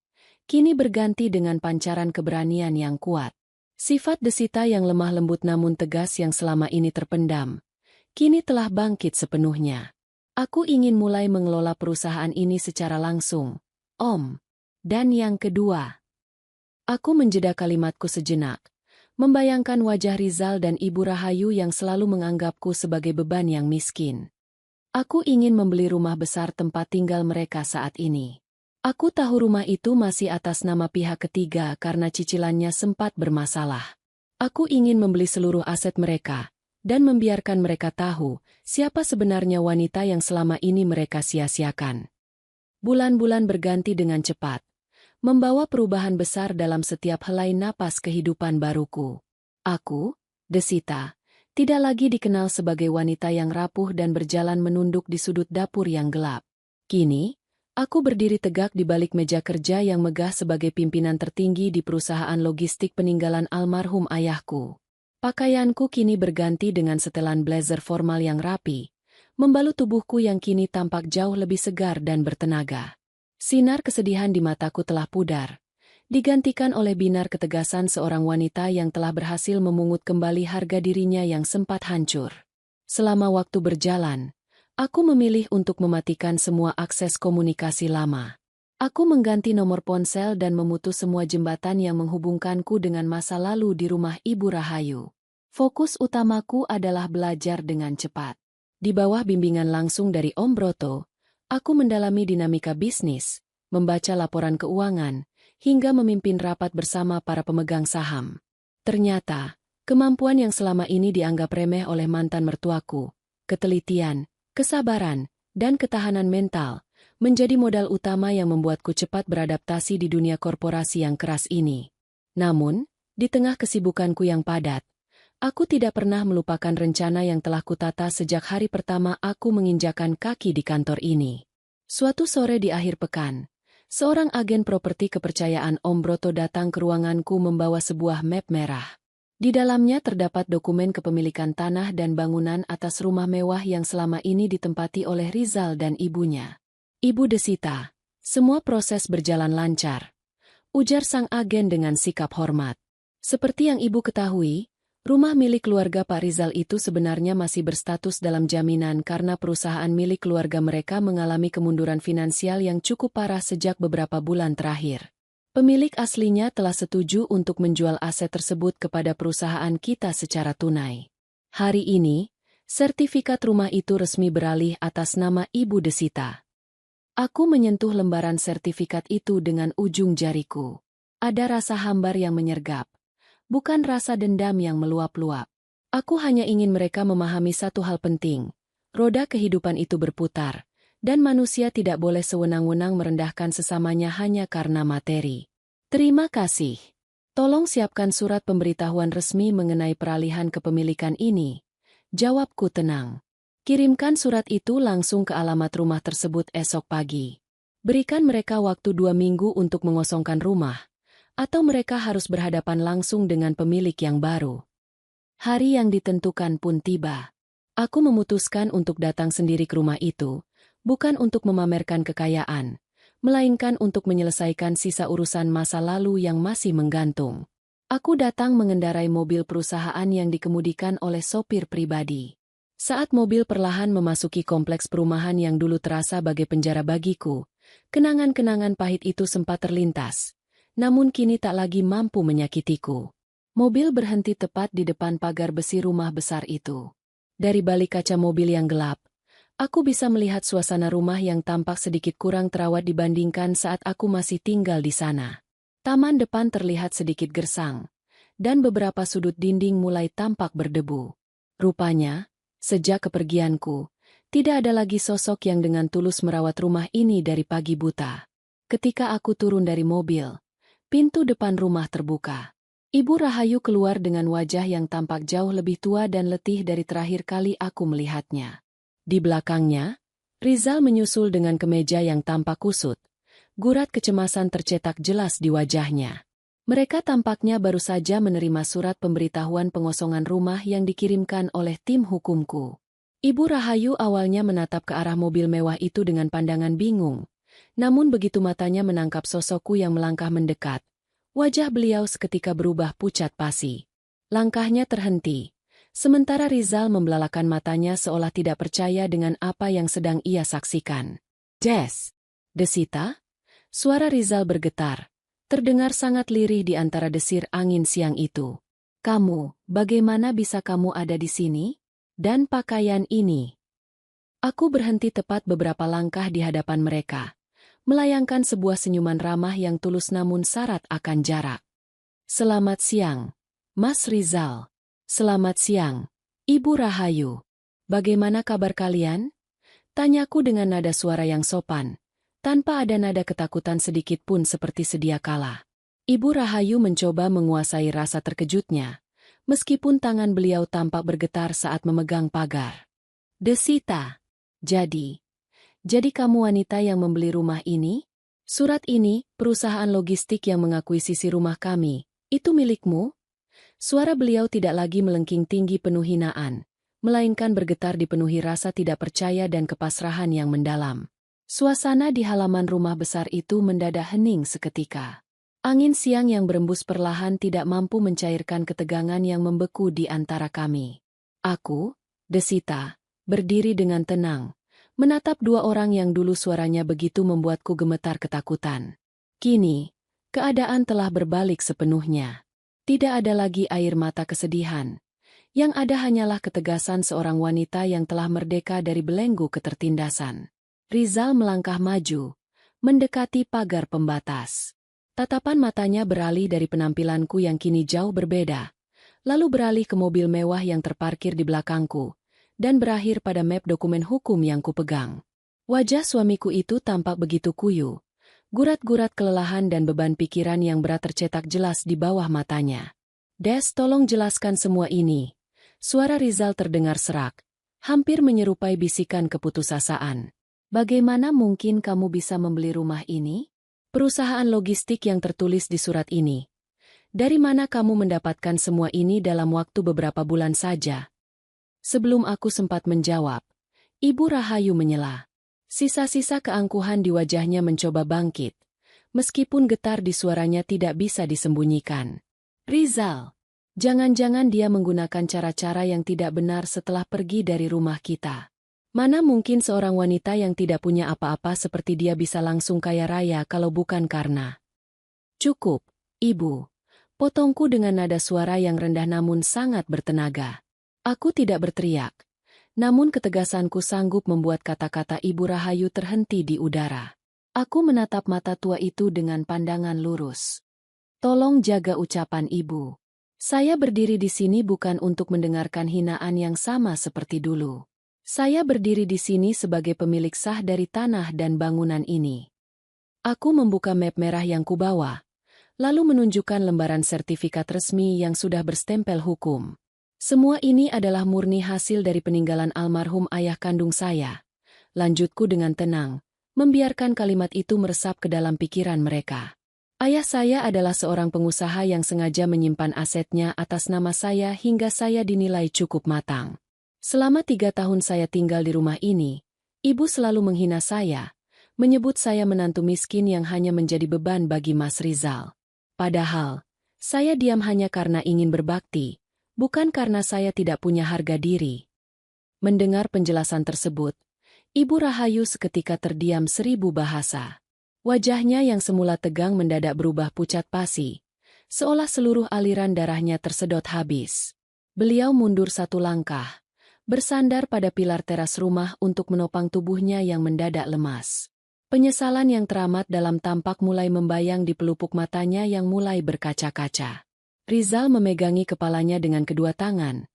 kini berganti dengan pancaran keberanian yang kuat. Sifat Desita yang lemah lembut namun tegas yang selama ini terpendam, kini telah bangkit sepenuhnya. Aku ingin mulai mengelola perusahaan ini secara langsung, Om. Dan yang kedua, aku menjeda kalimatku sejenak, membayangkan wajah Rizal dan Ibu Rahayu yang selalu menganggapku sebagai beban yang miskin. Aku ingin membeli rumah besar tempat tinggal mereka saat ini. Aku tahu rumah itu masih atas nama pihak ketiga karena cicilannya sempat bermasalah. Aku ingin membeli seluruh aset mereka, dan membiarkan mereka tahu siapa sebenarnya wanita yang selama ini mereka sia-siakan. Bulan-bulan berganti dengan cepat, membawa perubahan besar dalam setiap helai napas kehidupan baruku. Aku, Desita, tidak lagi dikenal sebagai wanita yang rapuh dan berjalan menunduk di sudut dapur yang gelap. Kini, aku berdiri tegak di balik meja kerja yang megah sebagai pimpinan tertinggi di perusahaan logistik peninggalan almarhum ayahku. Pakaianku kini berganti dengan setelan blazer formal yang rapi, membalut tubuhku yang kini tampak jauh lebih segar dan bertenaga. Sinar kesedihan di mataku telah pudar, digantikan oleh binar ketegasan seorang wanita yang telah berhasil memungut kembali harga dirinya yang sempat hancur. Selama waktu berjalan, aku memilih untuk mematikan semua akses komunikasi lama. Aku mengganti nomor ponsel dan memutus semua jembatan yang menghubungkanku dengan masa lalu di rumah Ibu Rahayu. Fokus utamaku adalah belajar dengan cepat. Di bawah bimbingan langsung dari Om Broto, aku mendalami dinamika bisnis, membaca laporan keuangan, hingga memimpin rapat bersama para pemegang saham. Ternyata, kemampuan yang selama ini dianggap remeh oleh mantan mertuaku, ketelitian, kesabaran, dan ketahanan mental, menjadi modal utama yang membuatku cepat beradaptasi di dunia korporasi yang keras ini. Namun, di tengah kesibukanku yang padat, aku tidak pernah melupakan rencana yang telah kutata sejak hari pertama aku menginjakan kaki di kantor ini. Suatu sore di akhir pekan, seorang agen properti kepercayaan Om Broto datang ke ruanganku membawa sebuah map merah. Di dalamnya terdapat dokumen kepemilikan tanah dan bangunan atas rumah mewah yang selama ini ditempati oleh Rizal dan ibunya. Ibu Desita, semua proses berjalan lancar, ujar sang agen dengan sikap hormat. Seperti yang ibu ketahui, rumah milik keluarga Pak Rizal itu sebenarnya masih berstatus dalam jaminan karena perusahaan milik keluarga mereka mengalami kemunduran finansial yang cukup parah sejak beberapa bulan terakhir. Pemilik aslinya telah setuju untuk menjual aset tersebut kepada perusahaan kita secara tunai. Hari ini, sertifikat rumah itu resmi beralih atas nama Ibu Desita. Aku menyentuh lembaran sertifikat itu dengan ujung jariku. Ada rasa hambar yang menyergap, bukan rasa dendam yang meluap-luap. Aku hanya ingin mereka memahami satu hal penting. Roda kehidupan itu berputar, dan manusia tidak boleh sewenang-wenang merendahkan sesamanya hanya karena materi. Terima kasih. Tolong siapkan surat pemberitahuan resmi mengenai peralihan kepemilikan ini. Jawabku tenang. Kirimkan surat itu langsung ke alamat rumah tersebut esok pagi. Berikan mereka waktu 2 minggu untuk mengosongkan rumah, atau mereka harus berhadapan langsung dengan pemilik yang baru. Hari yang ditentukan pun tiba. Aku memutuskan untuk datang sendiri ke rumah itu, bukan untuk memamerkan kekayaan, melainkan untuk menyelesaikan sisa urusan masa lalu yang masih menggantung. Aku datang mengendarai mobil perusahaan yang dikemudikan oleh sopir pribadi. Saat mobil perlahan memasuki kompleks perumahan yang dulu terasa bagai penjara bagiku, kenangan-kenangan pahit itu sempat terlintas, namun kini tak lagi mampu menyakitiku. Mobil berhenti tepat di depan pagar besi rumah besar itu. Dari balik kaca mobil yang gelap, aku bisa melihat suasana rumah yang tampak sedikit kurang terawat dibandingkan saat aku masih tinggal di sana. Taman depan terlihat sedikit gersang, dan beberapa sudut dinding mulai tampak berdebu. Rupanya, sejak kepergianku, tidak ada lagi sosok yang dengan tulus merawat rumah ini dari pagi buta. Ketika aku turun dari mobil, pintu depan rumah terbuka. Ibu Rahayu keluar dengan wajah yang tampak jauh lebih tua dan letih dari terakhir kali aku melihatnya. Di belakangnya, Rizal menyusul dengan kemeja yang tampak kusut. Gurat kecemasan tercetak jelas di wajahnya. Mereka tampaknya baru saja menerima surat pemberitahuan pengosongan rumah yang dikirimkan oleh tim hukumku. Ibu Rahayu awalnya menatap ke arah mobil mewah itu dengan pandangan bingung. Namun begitu matanya menangkap sosokku yang melangkah mendekat, wajah beliau seketika berubah pucat pasi. Langkahnya terhenti, sementara Rizal membelalakan matanya seolah tidak percaya dengan apa yang sedang ia saksikan. Desita? Suara Rizal bergetar. Terdengar sangat lirih di antara desir angin siang itu. Kamu, bagaimana bisa kamu ada di sini? Dan pakaian ini? Aku berhenti tepat beberapa langkah di hadapan mereka, melayangkan sebuah senyuman ramah yang tulus namun syarat akan jarak. Selamat siang, Mas Rizal. Selamat siang, Ibu Rahayu. Bagaimana kabar kalian? Tanyaku dengan nada suara yang sopan, tanpa ada nada ketakutan sedikit pun seperti sedia kala. Ibu Rahayu mencoba menguasai rasa terkejutnya, meskipun tangan beliau tampak bergetar saat memegang pagar. Desita. Jadi kamu wanita yang membeli rumah ini? Surat ini, perusahaan logistik yang mengakuisisi rumah kami, itu milikmu? Suara beliau tidak lagi melengking tinggi penuh hinaan, melainkan bergetar dipenuhi rasa tidak percaya dan kepasrahan yang mendalam. Suasana di halaman rumah besar itu mendadak hening seketika. Angin siang yang berembus perlahan tidak mampu mencairkan ketegangan yang membeku di antara kami. Aku, Desita, berdiri dengan tenang, menatap dua orang yang dulu suaranya begitu membuatku gemetar ketakutan. Kini, keadaan telah berbalik sepenuhnya. Tidak ada lagi air mata kesedihan. Yang ada hanyalah ketegasan seorang wanita yang telah merdeka dari belenggu ketertindasan. Rizal melangkah maju, mendekati pagar pembatas. Tatapan matanya beralih dari penampilanku yang kini jauh berbeda, lalu beralih ke mobil mewah yang terparkir di belakangku, dan berakhir pada map dokumen hukum yang kupegang. Wajah suamiku itu tampak begitu kuyu. Gurat-gurat kelelahan dan beban pikiran yang berat tercetak jelas di bawah matanya. Des, tolong jelaskan semua ini. Suara Rizal terdengar serak, hampir menyerupai bisikan keputusasaan. Bagaimana mungkin kamu bisa membeli rumah ini? Perusahaan logistik yang tertulis di surat ini. Dari mana kamu mendapatkan semua ini dalam waktu beberapa bulan saja? Sebelum aku sempat menjawab, Ibu Rahayu menyela. Sisa-sisa keangkuhan di wajahnya mencoba bangkit, meskipun getar di suaranya tidak bisa disembunyikan. Rizal, jangan-jangan dia menggunakan cara-cara yang tidak benar setelah pergi dari rumah kita. Mana mungkin seorang wanita yang tidak punya apa-apa seperti dia bisa langsung kaya raya kalau bukan karena... Cukup, Ibu. Potongku dengan nada suara yang rendah namun sangat bertenaga. Aku tidak berteriak. Namun ketegasanku sanggup membuat kata-kata Ibu Rahayu terhenti di udara. Aku menatap mata tua itu dengan pandangan lurus. Tolong jaga ucapan Ibu. Saya berdiri di sini bukan untuk mendengarkan hinaan yang sama seperti dulu. Saya berdiri di sini sebagai pemilik sah dari tanah dan bangunan ini. Aku membuka map merah yang kubawa, lalu menunjukkan lembaran sertifikat resmi yang sudah berstempel hukum. Semua ini adalah murni hasil dari peninggalan almarhum ayah kandung saya. Lanjutku dengan tenang, membiarkan kalimat itu meresap ke dalam pikiran mereka. Ayah saya adalah seorang pengusaha yang sengaja menyimpan asetnya atas nama saya hingga saya dinilai cukup matang. Selama 3 tahun saya tinggal di rumah ini, ibu selalu menghina saya, menyebut saya menantu miskin yang hanya menjadi beban bagi Mas Rizal. Padahal, saya diam hanya karena ingin berbakti. Bukan karena saya tidak punya harga diri. Mendengar penjelasan tersebut, Ibu Rahayu seketika terdiam 1000 bahasa. Wajahnya yang semula tegang mendadak berubah pucat pasi, seolah seluruh aliran darahnya tersedot habis. Beliau mundur 1 langkah, bersandar pada pilar teras rumah untuk menopang tubuhnya yang mendadak lemas. Penyesalan yang teramat dalam tampak mulai membayang di pelupuk matanya yang mulai berkaca-kaca. Rizal memegangi kepalanya dengan kedua tangan,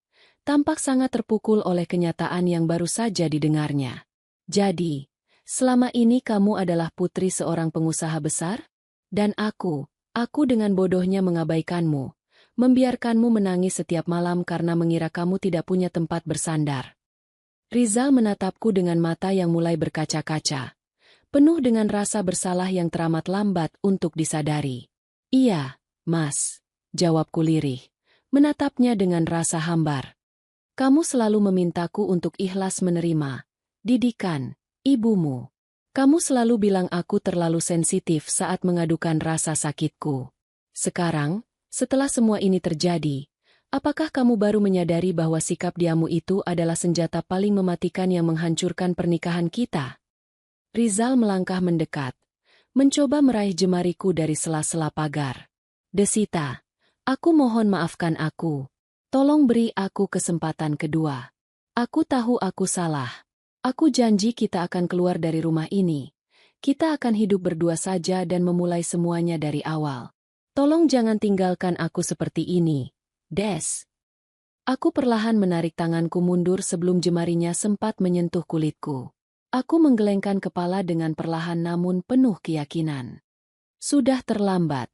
tampak sangat terpukul oleh kenyataan yang baru saja didengarnya. Jadi, selama ini kamu adalah putri seorang pengusaha besar? Dan aku dengan bodohnya mengabaikanmu, membiarkanmu menangis setiap malam karena mengira kamu tidak punya tempat bersandar. Rizal menatapku dengan mata yang mulai berkaca-kaca, penuh dengan rasa bersalah yang teramat lambat untuk disadari. Iya, Mas. Jawabku lirih, menatapnya dengan rasa hambar. Kamu selalu memintaku untuk ikhlas menerima didikan ibumu. Kamu selalu bilang aku terlalu sensitif saat mengadukan rasa sakitku. Sekarang, setelah semua ini terjadi, apakah kamu baru menyadari bahwa sikap diammu itu adalah senjata paling mematikan yang menghancurkan pernikahan kita? Rizal melangkah mendekat, mencoba meraih jemariku dari sela-sela pagar. Desita. Aku mohon maafkan aku. Tolong beri aku kesempatan kedua. Aku tahu aku salah. Aku janji kita akan keluar dari rumah ini. Kita akan hidup berdua saja dan memulai semuanya dari awal. Tolong jangan tinggalkan aku seperti ini, Des. Aku perlahan menarik tanganku mundur sebelum jemarinya sempat menyentuh kulitku. Aku menggelengkan kepala dengan perlahan namun penuh keyakinan. Sudah terlambat,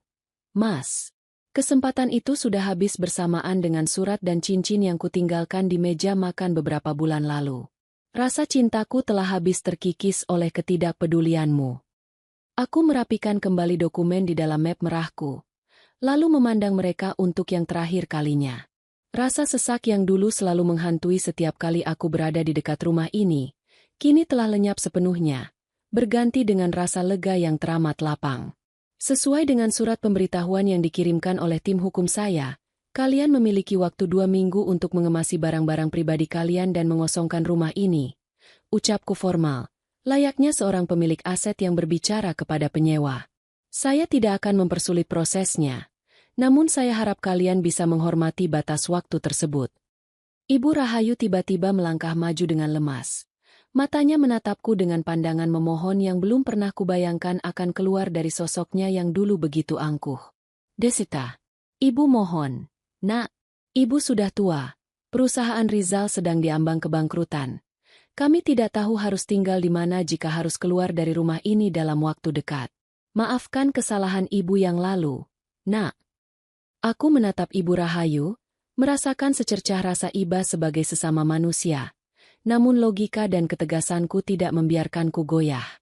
Mas. Kesempatan itu sudah habis bersamaan dengan surat dan cincin yang kutinggalkan di meja makan beberapa bulan lalu. Rasa cintaku telah habis terkikis oleh ketidakpedulianmu. Aku merapikan kembali dokumen di dalam map merahku, lalu memandang mereka untuk yang terakhir kalinya. Rasa sesak yang dulu selalu menghantui setiap kali aku berada di dekat rumah ini, kini telah lenyap sepenuhnya, berganti dengan rasa lega yang teramat lapang. Sesuai dengan surat pemberitahuan yang dikirimkan oleh tim hukum saya, kalian memiliki waktu 2 minggu untuk mengemasi barang-barang pribadi kalian dan mengosongkan rumah ini. Ucapku formal, layaknya seorang pemilik aset yang berbicara kepada penyewa. Saya tidak akan mempersulit prosesnya, namun saya harap kalian bisa menghormati batas waktu tersebut. Ibu Rahayu tiba-tiba melangkah maju dengan lemas. Matanya menatapku dengan pandangan memohon yang belum pernah kubayangkan akan keluar dari sosoknya yang dulu begitu angkuh. Desita, Ibu mohon. Nak, Ibu sudah tua. Perusahaan Rizal sedang diambang kebangkrutan. Kami tidak tahu harus tinggal di mana jika harus keluar dari rumah ini dalam waktu dekat. Maafkan kesalahan Ibu yang lalu, Nak. Aku menatap Ibu Rahayu, merasakan secercah rasa iba sebagai sesama manusia. Namun logika dan ketegasanku tidak membiarkanku goyah.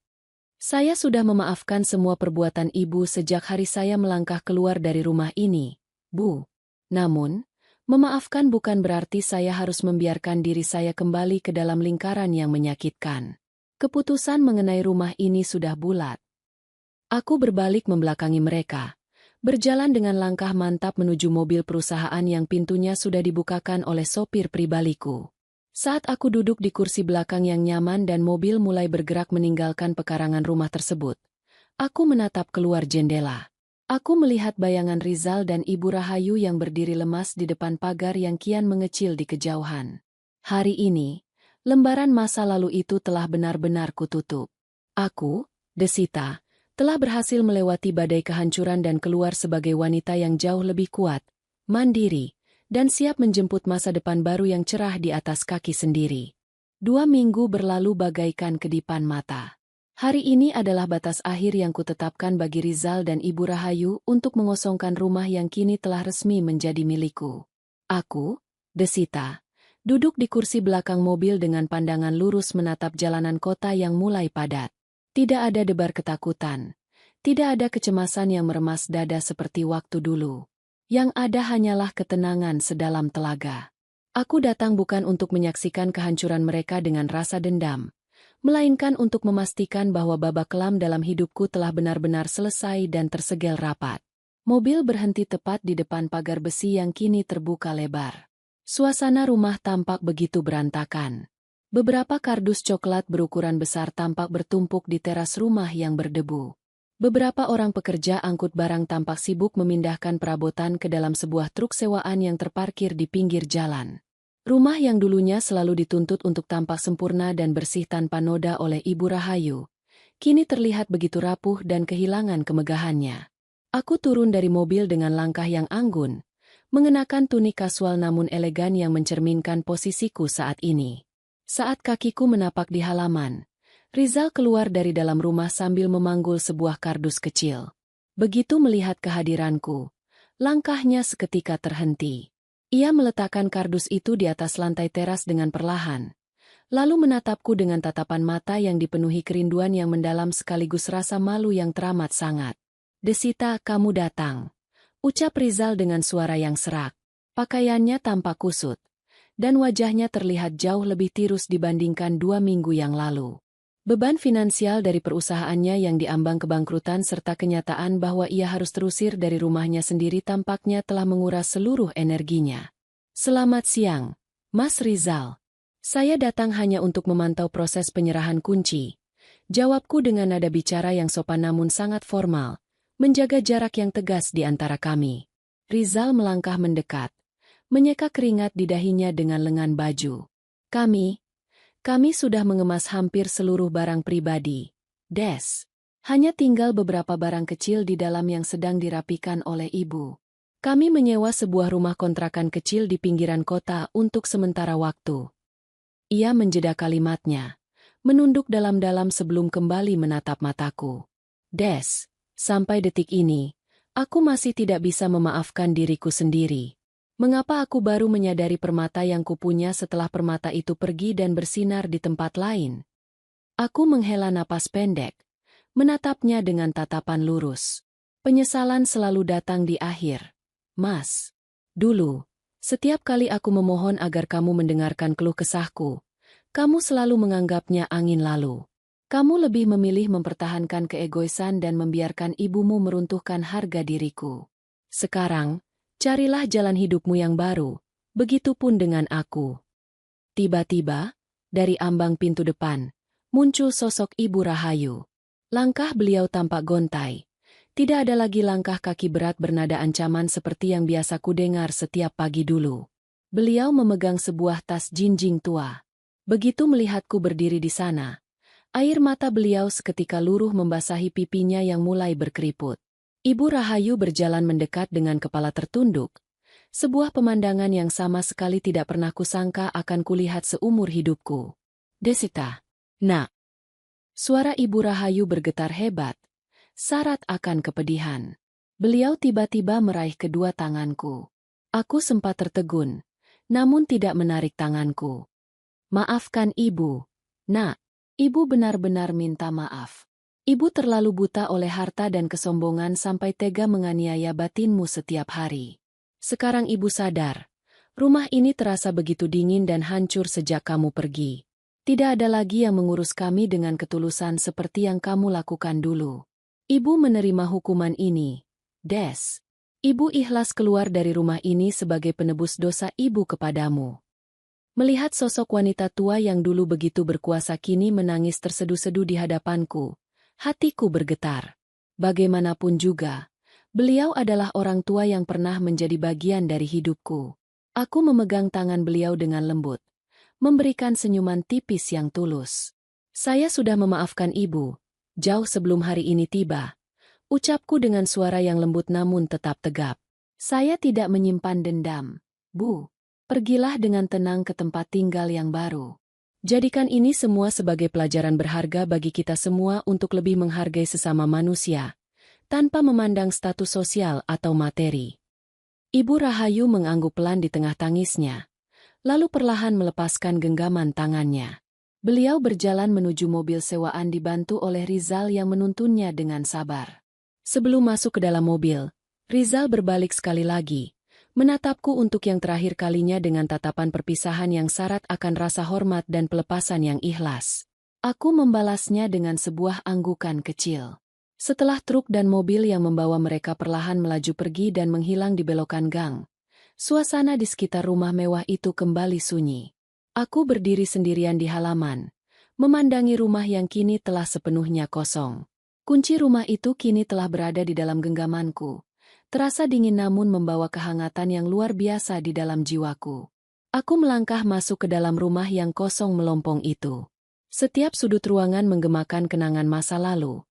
Saya sudah memaafkan semua perbuatan Ibu sejak hari saya melangkah keluar dari rumah ini, Bu. Namun, memaafkan bukan berarti saya harus membiarkan diri saya kembali ke dalam lingkaran yang menyakitkan. Keputusan mengenai rumah ini sudah bulat. Aku berbalik membelakangi mereka, berjalan dengan langkah mantap menuju mobil perusahaan yang pintunya sudah dibukakan oleh sopir pribadiku. Saat aku duduk di kursi belakang yang nyaman dan mobil mulai bergerak meninggalkan pekarangan rumah tersebut, aku menatap keluar jendela. Aku melihat bayangan Rizal dan Ibu Rahayu yang berdiri lemas di depan pagar yang kian mengecil di kejauhan. Hari ini, lembaran masa lalu itu telah benar-benar kututup. Aku, Desita, telah berhasil melewati badai kehancuran dan keluar sebagai wanita yang jauh lebih kuat, mandiri, dan siap menjemput masa depan baru yang cerah di atas kaki sendiri. 2 minggu berlalu bagaikan kedipan mata. Hari ini adalah batas akhir yang kutetapkan bagi Rizal dan Ibu Rahayu untuk mengosongkan rumah yang kini telah resmi menjadi milikku. Aku, Desita, duduk di kursi belakang mobil dengan pandangan lurus menatap jalanan kota yang mulai padat. Tidak ada debar ketakutan. Tidak ada kecemasan yang meremas dada seperti waktu dulu. Yang ada hanyalah ketenangan sedalam telaga. Aku datang bukan untuk menyaksikan kehancuran mereka dengan rasa dendam, melainkan untuk memastikan bahwa babak kelam dalam hidupku telah benar-benar selesai dan tersegel rapat. Mobil berhenti tepat di depan pagar besi yang kini terbuka lebar. Suasana rumah tampak begitu berantakan. Beberapa kardus coklat berukuran besar tampak bertumpuk di teras rumah yang berdebu. Beberapa orang pekerja angkut barang tampak sibuk memindahkan perabotan ke dalam sebuah truk sewaan yang terparkir di pinggir jalan. Rumah yang dulunya selalu dituntut untuk tampak sempurna dan bersih tanpa noda oleh Ibu Rahayu, kini terlihat begitu rapuh dan kehilangan kemegahannya. Aku turun dari mobil dengan langkah yang anggun, mengenakan tunik kasual namun elegan yang mencerminkan posisiku saat ini. Saat kakiku menapak di halaman, Rizal keluar dari dalam rumah sambil memanggul sebuah kardus kecil. Begitu melihat kehadiranku, langkahnya seketika terhenti. Ia meletakkan kardus itu di atas lantai teras dengan perlahan, lalu menatapku dengan tatapan mata yang dipenuhi kerinduan yang mendalam sekaligus rasa malu yang teramat sangat. Desita, kamu datang, ucap Rizal dengan suara yang serak. Pakaiannya tampak kusut, dan wajahnya terlihat jauh lebih tirus dibandingkan 2 minggu yang lalu. Beban finansial dari perusahaannya yang diambang kebangkrutan serta kenyataan bahwa ia harus terusir dari rumahnya sendiri tampaknya telah menguras seluruh energinya. Selamat siang, Mas Rizal. Saya datang hanya untuk memantau proses penyerahan kunci. Jawabku dengan nada bicara yang sopan namun sangat formal, menjaga jarak yang tegas di antara kami. Rizal melangkah mendekat, menyeka keringat di dahinya dengan lengan baju. Kami sudah mengemas hampir seluruh barang pribadi, Des. Hanya tinggal beberapa barang kecil di dalam yang sedang dirapikan oleh Ibu. Kami menyewa sebuah rumah kontrakan kecil di pinggiran kota untuk sementara waktu. Ia menjeda kalimatnya, menunduk dalam-dalam sebelum kembali menatap mataku. Des, sampai detik ini, aku masih tidak bisa memaafkan diriku sendiri. Mengapa aku baru menyadari permata yang kupunya setelah permata itu pergi dan bersinar di tempat lain? Aku menghela napas pendek, menatapnya dengan tatapan lurus. Penyesalan selalu datang di akhir. Mas, dulu, setiap kali aku memohon agar kamu mendengarkan keluh kesahku, kamu selalu menganggapnya angin lalu. Kamu lebih memilih mempertahankan keegoisan dan membiarkan ibumu meruntuhkan harga diriku. Sekarang, carilah jalan hidupmu yang baru, begitupun dengan aku. Tiba-tiba, dari ambang pintu depan, muncul sosok Ibu Rahayu. Langkah beliau tampak gontai. Tidak ada lagi langkah kaki berat bernada ancaman seperti yang biasa kudengar setiap pagi dulu. Beliau memegang sebuah tas jinjing tua. Begitu melihatku berdiri di sana, air mata beliau seketika luruh membasahi pipinya yang mulai berkeriput. Ibu Rahayu berjalan mendekat dengan kepala tertunduk. Sebuah pemandangan yang sama sekali tidak pernah kusangka akan kulihat seumur hidupku. Desita. Nak. Suara Ibu Rahayu bergetar hebat, syarat akan kepedihan. Beliau tiba-tiba meraih kedua tanganku. Aku sempat tertegun, namun tidak menarik tanganku. Maafkan Ibu. Nak, Ibu benar-benar minta maaf. Ibu terlalu buta oleh harta dan kesombongan sampai tega menganiaya batinmu setiap hari. Sekarang Ibu sadar, rumah ini terasa begitu dingin dan hancur sejak kamu pergi. Tidak ada lagi yang mengurus kami dengan ketulusan seperti yang kamu lakukan dulu. Ibu menerima hukuman ini, Des. Ibu ikhlas keluar dari rumah ini sebagai penebus dosa Ibu kepadamu. Melihat sosok wanita tua yang dulu begitu berkuasa kini menangis terseduh-seduh di hadapanku, hatiku bergetar. Bagaimanapun juga, beliau adalah orang tua yang pernah menjadi bagian dari hidupku. Aku memegang tangan beliau dengan lembut, memberikan senyuman tipis yang tulus. Saya sudah memaafkan Ibu, jauh sebelum hari ini tiba. Ucapku dengan suara yang lembut namun tetap tegap. Saya tidak menyimpan dendam, Bu. Pergilah dengan tenang ke tempat tinggal yang baru. Jadikan ini semua sebagai pelajaran berharga bagi kita semua untuk lebih menghargai sesama manusia, tanpa memandang status sosial atau materi. Ibu Rahayu mengangguk pelan di tengah tangisnya, lalu perlahan melepaskan genggaman tangannya. Beliau berjalan menuju mobil sewaan dibantu oleh Rizal yang menuntunnya dengan sabar. Sebelum masuk ke dalam mobil, Rizal berbalik sekali lagi, menatapku untuk yang terakhir kalinya dengan tatapan perpisahan yang syarat akan rasa hormat dan pelepasan yang ikhlas. Aku membalasnya dengan sebuah anggukan kecil. Setelah truk dan mobil yang membawa mereka perlahan melaju pergi dan menghilang di belokan gang, suasana di sekitar rumah mewah itu kembali sunyi. Aku berdiri sendirian di halaman, memandangi rumah yang kini telah sepenuhnya kosong. Kunci rumah itu kini telah berada di dalam genggamanku. Terasa dingin namun membawa kehangatan yang luar biasa di dalam jiwaku. Aku melangkah masuk ke dalam rumah yang kosong melompong itu. Setiap sudut ruangan menggemakan kenangan masa lalu.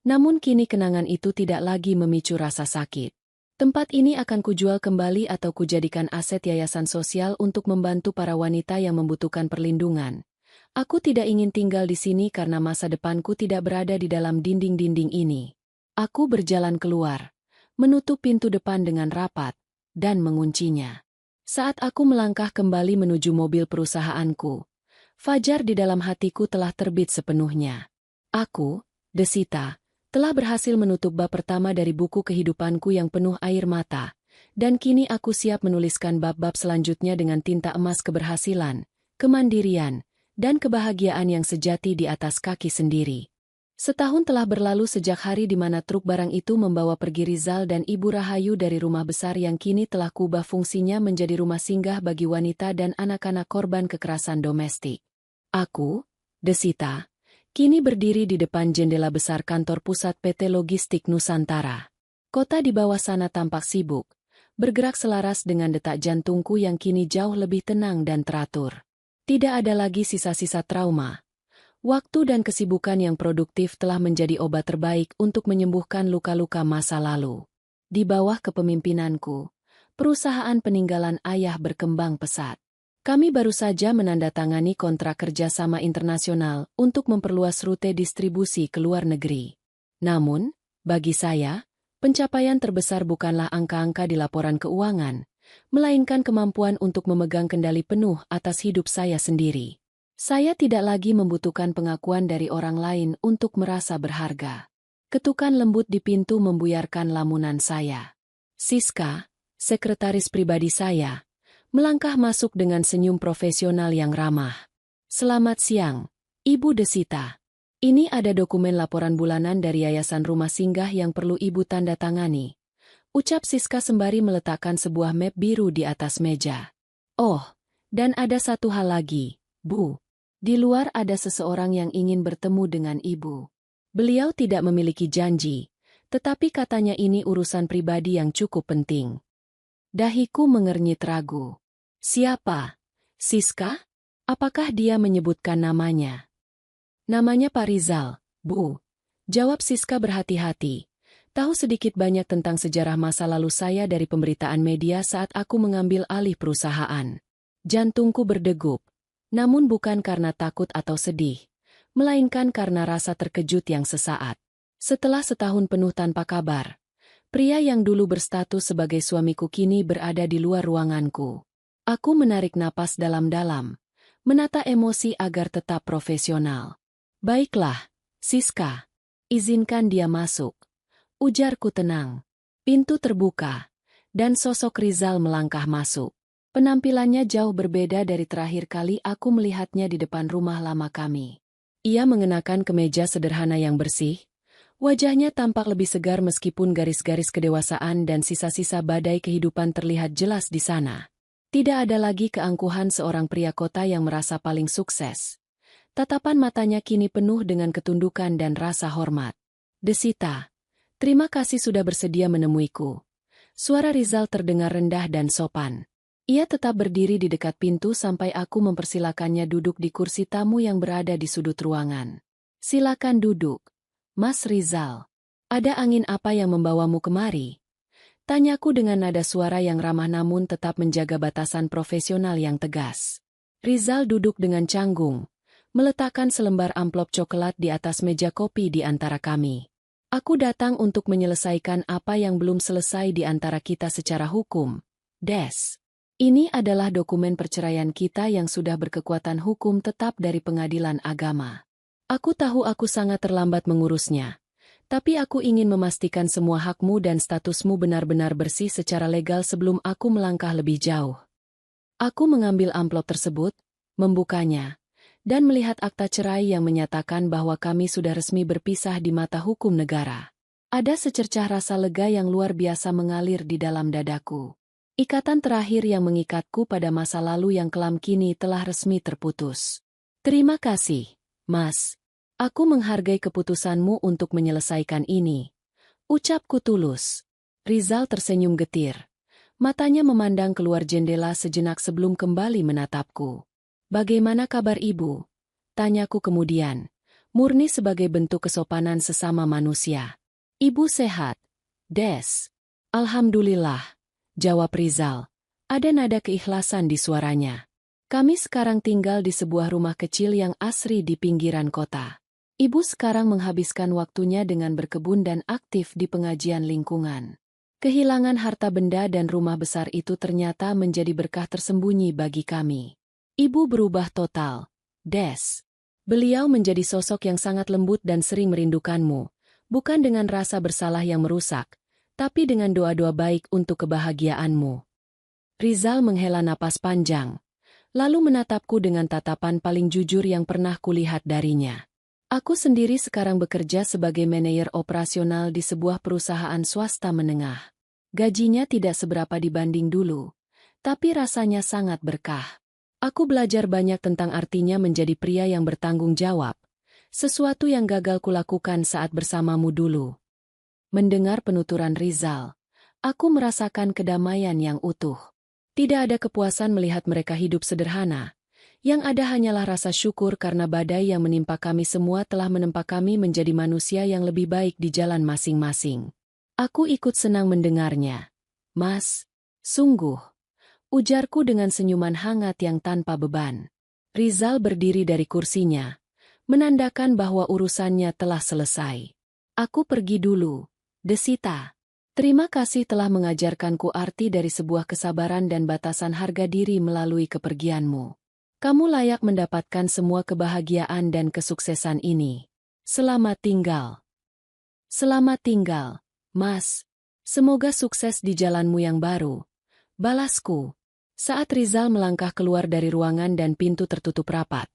Namun kini kenangan itu tidak lagi memicu rasa sakit. Tempat ini akan kujual kembali atau kujadikan aset yayasan sosial untuk membantu para wanita yang membutuhkan perlindungan. Aku tidak ingin tinggal di sini karena masa depanku tidak berada di dalam dinding-dinding ini. Aku berjalan keluar, menutup pintu depan dengan rapat, dan menguncinya. Saat aku melangkah kembali menuju mobil perusahaanku, fajar di dalam hatiku telah terbit sepenuhnya. Aku, Desita, telah berhasil menutup bab pertama dari buku kehidupanku yang penuh air mata, dan kini aku siap menuliskan bab-bab selanjutnya dengan tinta emas keberhasilan, kemandirian, dan kebahagiaan yang sejati di atas kaki sendiri. Setahun telah berlalu sejak hari di mana truk barang itu membawa pergi Rizal dan Ibu Rahayu dari rumah besar yang kini telah kubah fungsinya menjadi rumah singgah bagi wanita dan anak-anak korban kekerasan domestik. Aku, Desita, kini berdiri di depan jendela besar kantor pusat PT Logistik Nusantara. Kota di bawah sana tampak sibuk, bergerak selaras dengan detak jantungku yang kini jauh lebih tenang dan teratur. Tidak ada lagi sisa-sisa trauma. Waktu dan kesibukan yang produktif telah menjadi obat terbaik untuk menyembuhkan luka-luka masa lalu. Di bawah kepemimpinanku, perusahaan peninggalan ayah berkembang pesat. Kami baru saja menandatangani kontrak kerjasama internasional untuk memperluas rute distribusi ke luar negeri. Namun, bagi saya, pencapaian terbesar bukanlah angka-angka di laporan keuangan, melainkan kemampuan untuk memegang kendali penuh atas hidup saya sendiri. Saya tidak lagi membutuhkan pengakuan dari orang lain untuk merasa berharga. Ketukan lembut di pintu membuyarkan lamunan saya. Siska, sekretaris pribadi saya, melangkah masuk dengan senyum profesional yang ramah. "Selamat siang, Ibu Desita. Ini ada dokumen laporan bulanan dari Yayasan Rumah Singgah yang perlu Ibu tanda tangani," ucap Siska sembari meletakkan sebuah map biru di atas meja. "Oh, dan ada satu hal lagi, Bu. Di luar ada seseorang yang ingin bertemu dengan Ibu. Beliau tidak memiliki janji, tetapi katanya ini urusan pribadi yang cukup penting." Dahiku mengernyit ragu. "Siapa? Siska? Apakah dia menyebutkan namanya?" "Namanya Pak Rizal, Bu," jawab Siska berhati-hati. Tahu sedikit banyak tentang sejarah masa lalu saya dari pemberitaan media saat aku mengambil alih perusahaan. Jantungku berdegup, namun bukan karena takut atau sedih, melainkan karena rasa terkejut yang sesaat. Setelah setahun penuh tanpa kabar, pria yang dulu berstatus sebagai suamiku kini berada di luar ruanganku. Aku menarik napas dalam-dalam, menata emosi agar tetap profesional. "Baiklah, Siska, izinkan dia masuk," ujarku tenang. Pintu terbuka, dan sosok Rizal melangkah masuk. Penampilannya jauh berbeda dari terakhir kali aku melihatnya di depan rumah lama kami. Ia mengenakan kemeja sederhana yang bersih. Wajahnya tampak lebih segar meskipun garis-garis kedewasaan dan sisa-sisa badai kehidupan terlihat jelas di sana. Tidak ada lagi keangkuhan seorang pria kota yang merasa paling sukses. Tatapan matanya kini penuh dengan ketundukan dan rasa hormat. "Desita, terima kasih sudah bersedia menemuiku." Suara Rizal terdengar rendah dan sopan. Ia tetap berdiri di dekat pintu sampai aku mempersilakannya duduk di kursi tamu yang berada di sudut ruangan. "Silakan duduk, Mas Rizal. Ada angin apa yang membawamu kemari?" tanyaku dengan nada suara yang ramah namun tetap menjaga batasan profesional yang tegas. Rizal duduk dengan canggung, meletakkan selembar amplop coklat di atas meja kopi di antara kami. "Aku datang untuk menyelesaikan apa yang belum selesai di antara kita secara hukum, Des. Ini adalah dokumen perceraian kita yang sudah berkekuatan hukum tetap dari pengadilan agama. Aku tahu aku sangat terlambat mengurusnya, tapi aku ingin memastikan semua hakmu dan statusmu benar-benar bersih secara legal sebelum aku melangkah lebih jauh." Aku mengambil amplop tersebut, membukanya, dan melihat akta cerai yang menyatakan bahwa kami sudah resmi berpisah di mata hukum negara. Ada secercah rasa lega yang luar biasa mengalir di dalam dadaku. Ikatan terakhir yang mengikatku pada masa lalu yang kelam kini telah resmi terputus. "Terima kasih, Mas. Aku menghargai keputusanmu untuk menyelesaikan ini," ucapku tulus. Rizal tersenyum getir. Matanya memandang keluar jendela sejenak sebelum kembali menatapku. "Bagaimana kabar Ibu?" tanyaku kemudian, murni sebagai bentuk kesopanan sesama manusia. "Ibu sehat, Des?" "Alhamdulillah," jawab Rizal. Ada nada keikhlasan di suaranya. "Kami sekarang tinggal di sebuah rumah kecil yang asri di pinggiran kota. Ibu sekarang menghabiskan waktunya dengan berkebun dan aktif di pengajian lingkungan. Kehilangan harta benda dan rumah besar itu ternyata menjadi berkah tersembunyi bagi kami. Ibu berubah total, Des. Beliau menjadi sosok yang sangat lembut dan sering merindukanmu, bukan dengan rasa bersalah yang merusak, tapi dengan doa-doa baik untuk kebahagiaanmu." Rizal menghela napas panjang, lalu menatapku dengan tatapan paling jujur yang pernah kulihat darinya. "Aku sendiri sekarang bekerja sebagai manajer operasional di sebuah perusahaan swasta menengah. Gajinya tidak seberapa dibanding dulu, tapi rasanya sangat berkah. Aku belajar banyak tentang artinya menjadi pria yang bertanggung jawab, sesuatu yang gagal kulakukan saat bersamamu dulu." Mendengar penuturan Rizal, aku merasakan kedamaian yang utuh. Tidak ada kepuasan melihat mereka hidup sederhana. Yang ada hanyalah rasa syukur karena badai yang menimpa kami semua telah menempa kami menjadi manusia yang lebih baik di jalan masing-masing. Aku ikut senang mendengarnya. "Mas, Sungguh, ujarku dengan senyuman hangat yang tanpa beban. Rizal berdiri dari kursinya, menandakan bahwa urusannya telah selesai. Aku pergi dulu, Desita. Terima kasih telah mengajarkanku arti dari sebuah kesabaran dan batasan harga diri melalui kepergianmu. Kamu layak mendapatkan semua kebahagiaan dan kesuksesan ini. Selamat tinggal. Selamat tinggal, Mas. Semoga sukses di jalanmu yang baru. Balasku. Saat Rizal melangkah keluar dari ruangan dan pintu tertutup rapat,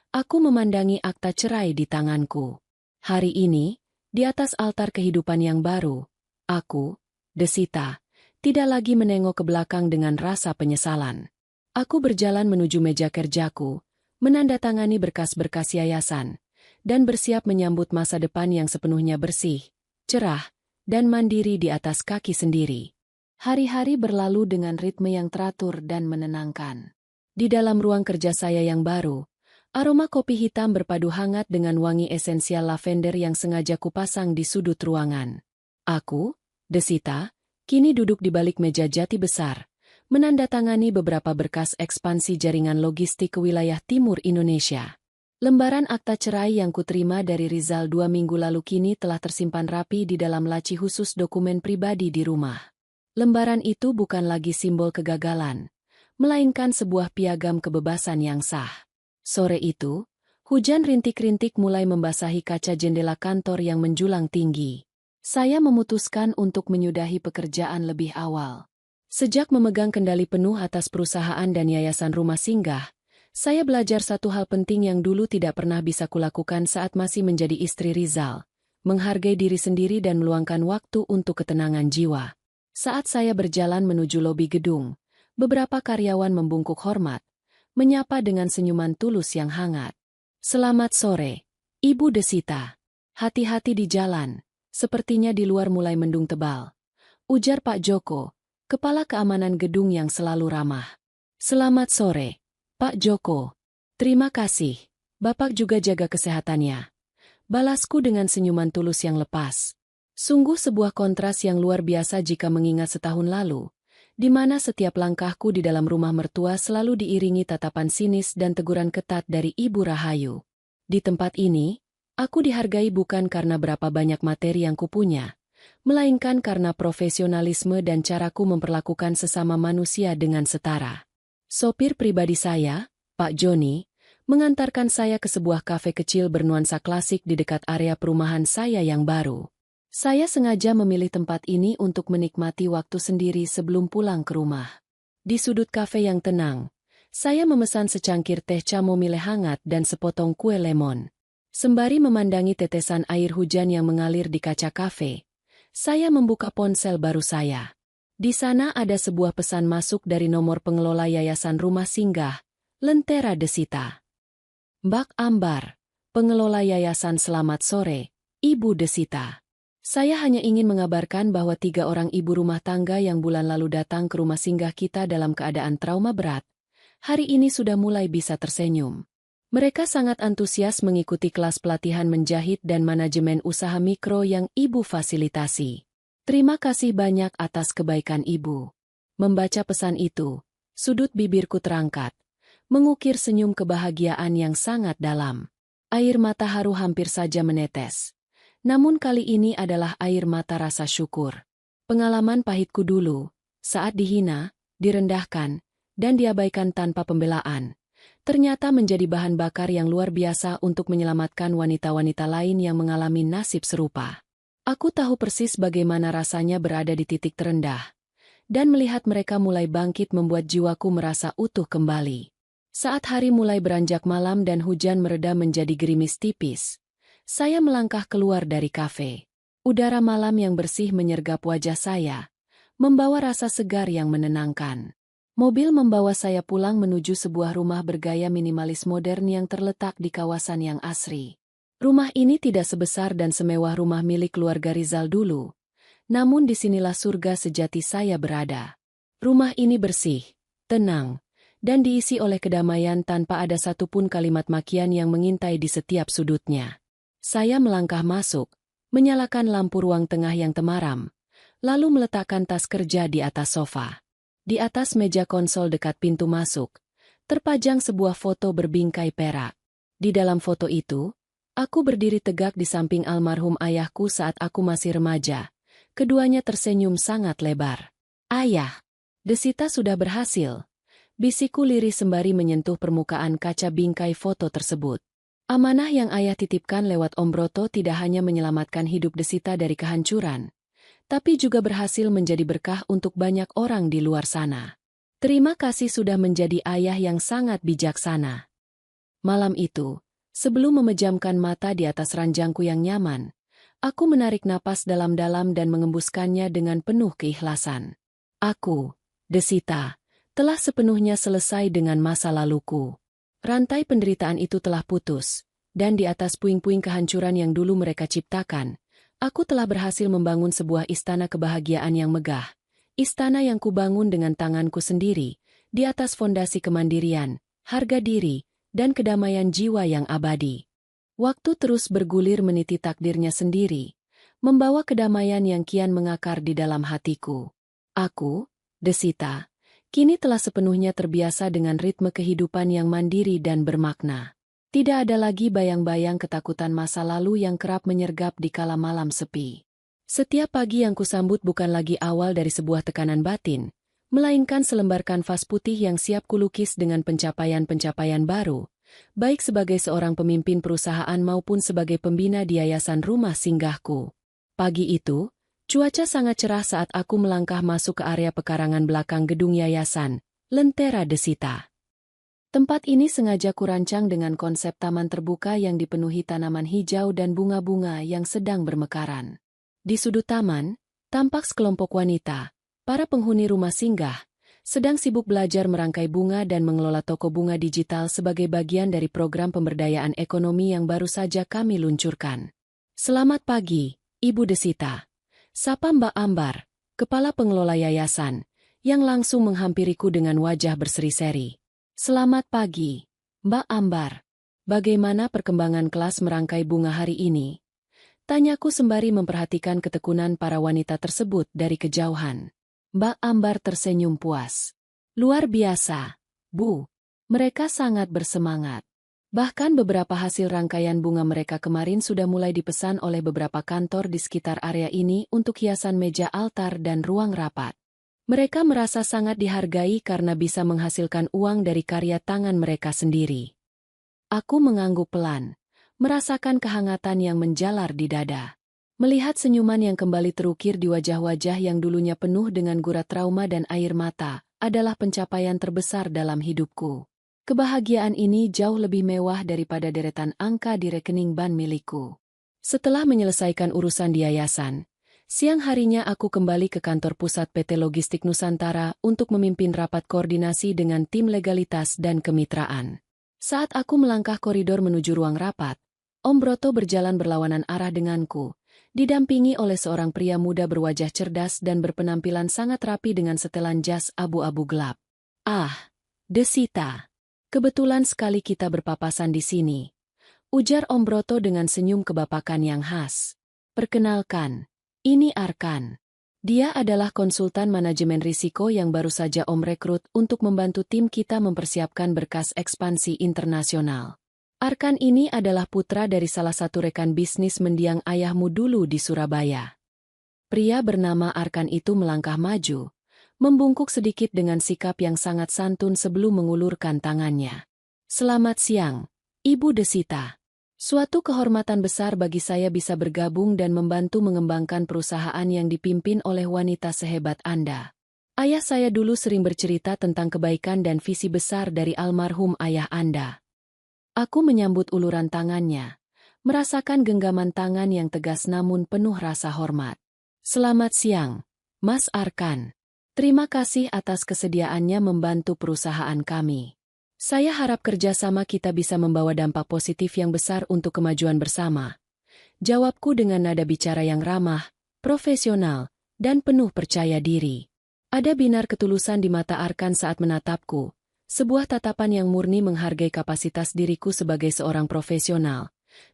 aku memandangi akta cerai di tanganku. Hari ini, di atas altar kehidupan yang baru, aku, Desita, tidak lagi menengok ke belakang dengan rasa penyesalan. Aku berjalan menuju meja kerjaku, menandatangani berkas-berkas yayasan, dan bersiap menyambut masa depan yang sepenuhnya bersih, cerah, dan mandiri di atas kaki sendiri. Hari-hari berlalu dengan ritme yang teratur dan menenangkan. Di dalam ruang kerja saya yang baru, aroma kopi hitam berpadu hangat dengan wangi esensial lavender yang sengaja kupasang di sudut ruangan. Aku, Desita, kini duduk di balik meja jati besar, menandatangani beberapa berkas ekspansi jaringan logistik ke wilayah timur Indonesia. Lembaran akta cerai yang kuterima dari Rizal 2 minggu lalu kini telah tersimpan rapi di dalam laci khusus dokumen pribadi di rumah. Lembaran itu bukan lagi simbol kegagalan, melainkan sebuah piagam kebebasan yang sah. Sore itu, hujan rintik-rintik mulai membasahi kaca jendela kantor yang menjulang tinggi. Saya memutuskan untuk menyudahi pekerjaan lebih awal. Sejak memegang kendali penuh atas perusahaan dan yayasan rumah singgah, saya belajar satu hal penting yang dulu tidak pernah bisa kulakukan saat masih menjadi istri Rizal, menghargai diri sendiri dan meluangkan waktu untuk ketenangan jiwa. Saat saya berjalan menuju lobi gedung, beberapa karyawan membungkuk hormat, menyapa dengan senyuman tulus yang hangat. Selamat sore, Ibu Desita. Hati-hati di jalan, sepertinya di luar mulai mendung tebal. Ujar Pak Joko, kepala keamanan gedung yang selalu ramah. Selamat sore, Pak Joko. Terima kasih, Bapak juga jaga kesehatannya. Balasku dengan senyuman tulus yang lepas. Sungguh sebuah kontras yang luar biasa jika mengingat setahun lalu, di mana setiap langkahku di dalam rumah mertua selalu diiringi tatapan sinis dan teguran ketat dari Ibu Rahayu. Di tempat ini, aku dihargai bukan karena berapa banyak materi yang kupunya, melainkan karena profesionalisme dan caraku memperlakukan sesama manusia dengan setara. Sopir pribadi saya, Pak Joni, mengantarkan saya ke sebuah kafe kecil bernuansa klasik di dekat area perumahan saya yang baru. Saya sengaja memilih tempat ini untuk menikmati waktu sendiri sebelum pulang ke rumah. Di sudut kafe yang tenang, saya memesan secangkir teh chamomile hangat dan sepotong kue lemon. Sembari memandangi tetesan air hujan yang mengalir di kaca kafe, saya membuka ponsel baru saya. Di sana ada sebuah pesan masuk dari nomor pengelola Yayasan Rumah Singgah, Lentera Desita. Mbak Ambar, pengelola yayasan, selamat sore, Ibu Desita. Saya hanya ingin mengabarkan bahwa 3 orang ibu rumah tangga yang bulan lalu datang ke rumah singgah kita dalam keadaan trauma berat, hari ini sudah mulai bisa tersenyum. Mereka sangat antusias mengikuti kelas pelatihan menjahit dan manajemen usaha mikro yang Ibu fasilitasi. Terima kasih banyak atas kebaikan Ibu. Membaca pesan itu, sudut bibirku terangkat, mengukir senyum kebahagiaan yang sangat dalam. Air mata haru hampir saja menetes. Namun kali ini adalah air mata rasa syukur. Pengalaman pahitku dulu, saat dihina, direndahkan, dan diabaikan tanpa pembelaan, ternyata menjadi bahan bakar yang luar biasa untuk menyelamatkan wanita-wanita lain yang mengalami nasib serupa. Aku tahu persis bagaimana rasanya berada di titik terendah, dan melihat mereka mulai bangkit membuat jiwaku merasa utuh kembali. Saat hari mulai beranjak malam dan hujan mereda menjadi gerimis tipis, saya melangkah keluar dari kafe. Udara malam yang bersih menyergap wajah saya, membawa rasa segar yang menenangkan. Mobil membawa saya pulang menuju sebuah rumah bergaya minimalis modern yang terletak di kawasan yang asri. Rumah ini tidak sebesar dan semewah rumah milik keluarga Rizal dulu, namun disinilah surga sejati saya berada. Rumah ini bersih, tenang, dan diisi oleh kedamaian tanpa ada satupun kalimat makian yang mengintai di setiap sudutnya. Saya melangkah masuk, menyalakan lampu ruang tengah yang temaram, lalu meletakkan tas kerja di atas sofa. Di atas meja konsol dekat pintu masuk, terpajang sebuah foto berbingkai perak. Di dalam foto itu, aku berdiri tegak di samping almarhum ayahku saat aku masih remaja. Keduanya tersenyum sangat lebar. "Ayah, Desita sudah berhasil," bisikku lirih sembari menyentuh permukaan kaca bingkai foto tersebut. Amanah yang ayah titipkan lewat Om Broto tidak hanya menyelamatkan hidup Desita dari kehancuran, tapi juga berhasil menjadi berkah untuk banyak orang di luar sana. Terima kasih sudah menjadi ayah yang sangat bijaksana. Malam itu, sebelum memejamkan mata di atas ranjangku yang nyaman, aku menarik napas dalam-dalam dan mengembuskannya dengan penuh keikhlasan. Aku, Desita, telah sepenuhnya selesai dengan masa laluku. Rantai penderitaan itu telah putus, dan di atas puing-puing kehancuran yang dulu mereka ciptakan, aku telah berhasil membangun sebuah istana kebahagiaan yang megah. Istana yang kubangun dengan tanganku sendiri, di atas fondasi kemandirian, harga diri, dan kedamaian jiwa yang abadi. Waktu terus bergulir meniti takdirnya sendiri, membawa kedamaian yang kian mengakar di dalam hatiku. Aku, Desita, kini telah sepenuhnya terbiasa dengan ritme kehidupan yang mandiri dan bermakna. Tidak ada lagi bayang-bayang ketakutan masa lalu yang kerap menyergap di kala malam sepi. Setiap pagi yang kusambut bukan lagi awal dari sebuah tekanan batin, melainkan selembar kanvas putih yang siap kulukis dengan pencapaian-pencapaian baru, baik sebagai seorang pemimpin perusahaan maupun sebagai pembina di yayasan rumah singgahku. Pagi itu, cuaca sangat cerah saat aku melangkah masuk ke area pekarangan belakang gedung yayasan, Lentera Desita. Tempat ini sengaja kurancang dengan konsep taman terbuka yang dipenuhi tanaman hijau dan bunga-bunga yang sedang bermekaran. Di sudut taman, tampak sekelompok wanita, para penghuni rumah singgah, sedang sibuk belajar merangkai bunga dan mengelola toko bunga digital sebagai bagian dari program pemberdayaan ekonomi yang baru saja kami luncurkan. "Selamat pagi, Ibu Desita," sapa Mbak Ambar, kepala pengelola yayasan, yang langsung menghampiriku dengan wajah berseri-seri. "Selamat pagi, Mbak Ambar. Bagaimana perkembangan kelas merangkai bunga hari ini?" tanyaku sembari memperhatikan ketekunan para wanita tersebut dari kejauhan. Mbak Ambar tersenyum puas. "Luar biasa, Bu. Mereka sangat bersemangat. Bahkan beberapa hasil rangkaian bunga mereka kemarin sudah mulai dipesan oleh beberapa kantor di sekitar area ini untuk hiasan meja altar dan ruang rapat. Mereka merasa sangat dihargai karena bisa menghasilkan uang dari karya tangan mereka sendiri." Aku mengangguk pelan, merasakan kehangatan yang menjalar di dada. Melihat senyuman yang kembali terukir di wajah-wajah yang dulunya penuh dengan gurat trauma dan air mata, adalah pencapaian terbesar dalam hidupku. Kebahagiaan ini jauh lebih mewah daripada deretan angka di rekening bank milikku. Setelah menyelesaikan urusan di yayasan, siang harinya aku kembali ke kantor pusat PT Logistik Nusantara untuk memimpin rapat koordinasi dengan tim legalitas dan kemitraan. Saat aku melangkah koridor menuju ruang rapat, Om Broto berjalan berlawanan arah denganku, didampingi oleh seorang pria muda berwajah cerdas dan berpenampilan sangat rapi dengan setelan jas abu-abu gelap. "Ah, Desita. Kebetulan sekali kita berpapasan di sini," ujar Om Broto dengan senyum kebapakan yang khas. "Perkenalkan, ini Arkan. Dia adalah konsultan manajemen risiko yang baru saja Om rekrut untuk membantu tim kita mempersiapkan berkas ekspansi internasional. Arkan ini adalah putra dari salah satu rekan bisnis mendiang ayahmu dulu di Surabaya." Pria bernama Arkan itu melangkah maju, membungkuk sedikit dengan sikap yang sangat santun sebelum mengulurkan tangannya. "Selamat siang, Ibu Desita. Suatu kehormatan besar bagi saya bisa bergabung dan membantu mengembangkan perusahaan yang dipimpin oleh wanita sehebat Anda. Ayah saya dulu sering bercerita tentang kebaikan dan visi besar dari almarhum ayah Anda." Aku menyambut uluran tangannya, merasakan genggaman tangan yang tegas namun penuh rasa hormat. "Selamat siang, Mas Arkan. Terima kasih atas kesediaannya membantu perusahaan kami. Saya harap kerjasama kita bisa membawa dampak positif yang besar untuk kemajuan bersama." Jawabku dengan nada bicara yang ramah, profesional, dan penuh percaya diri. Ada binar ketulusan di mata Arkan saat menatapku, sebuah tatapan yang murni menghargai kapasitas diriku sebagai seorang profesional,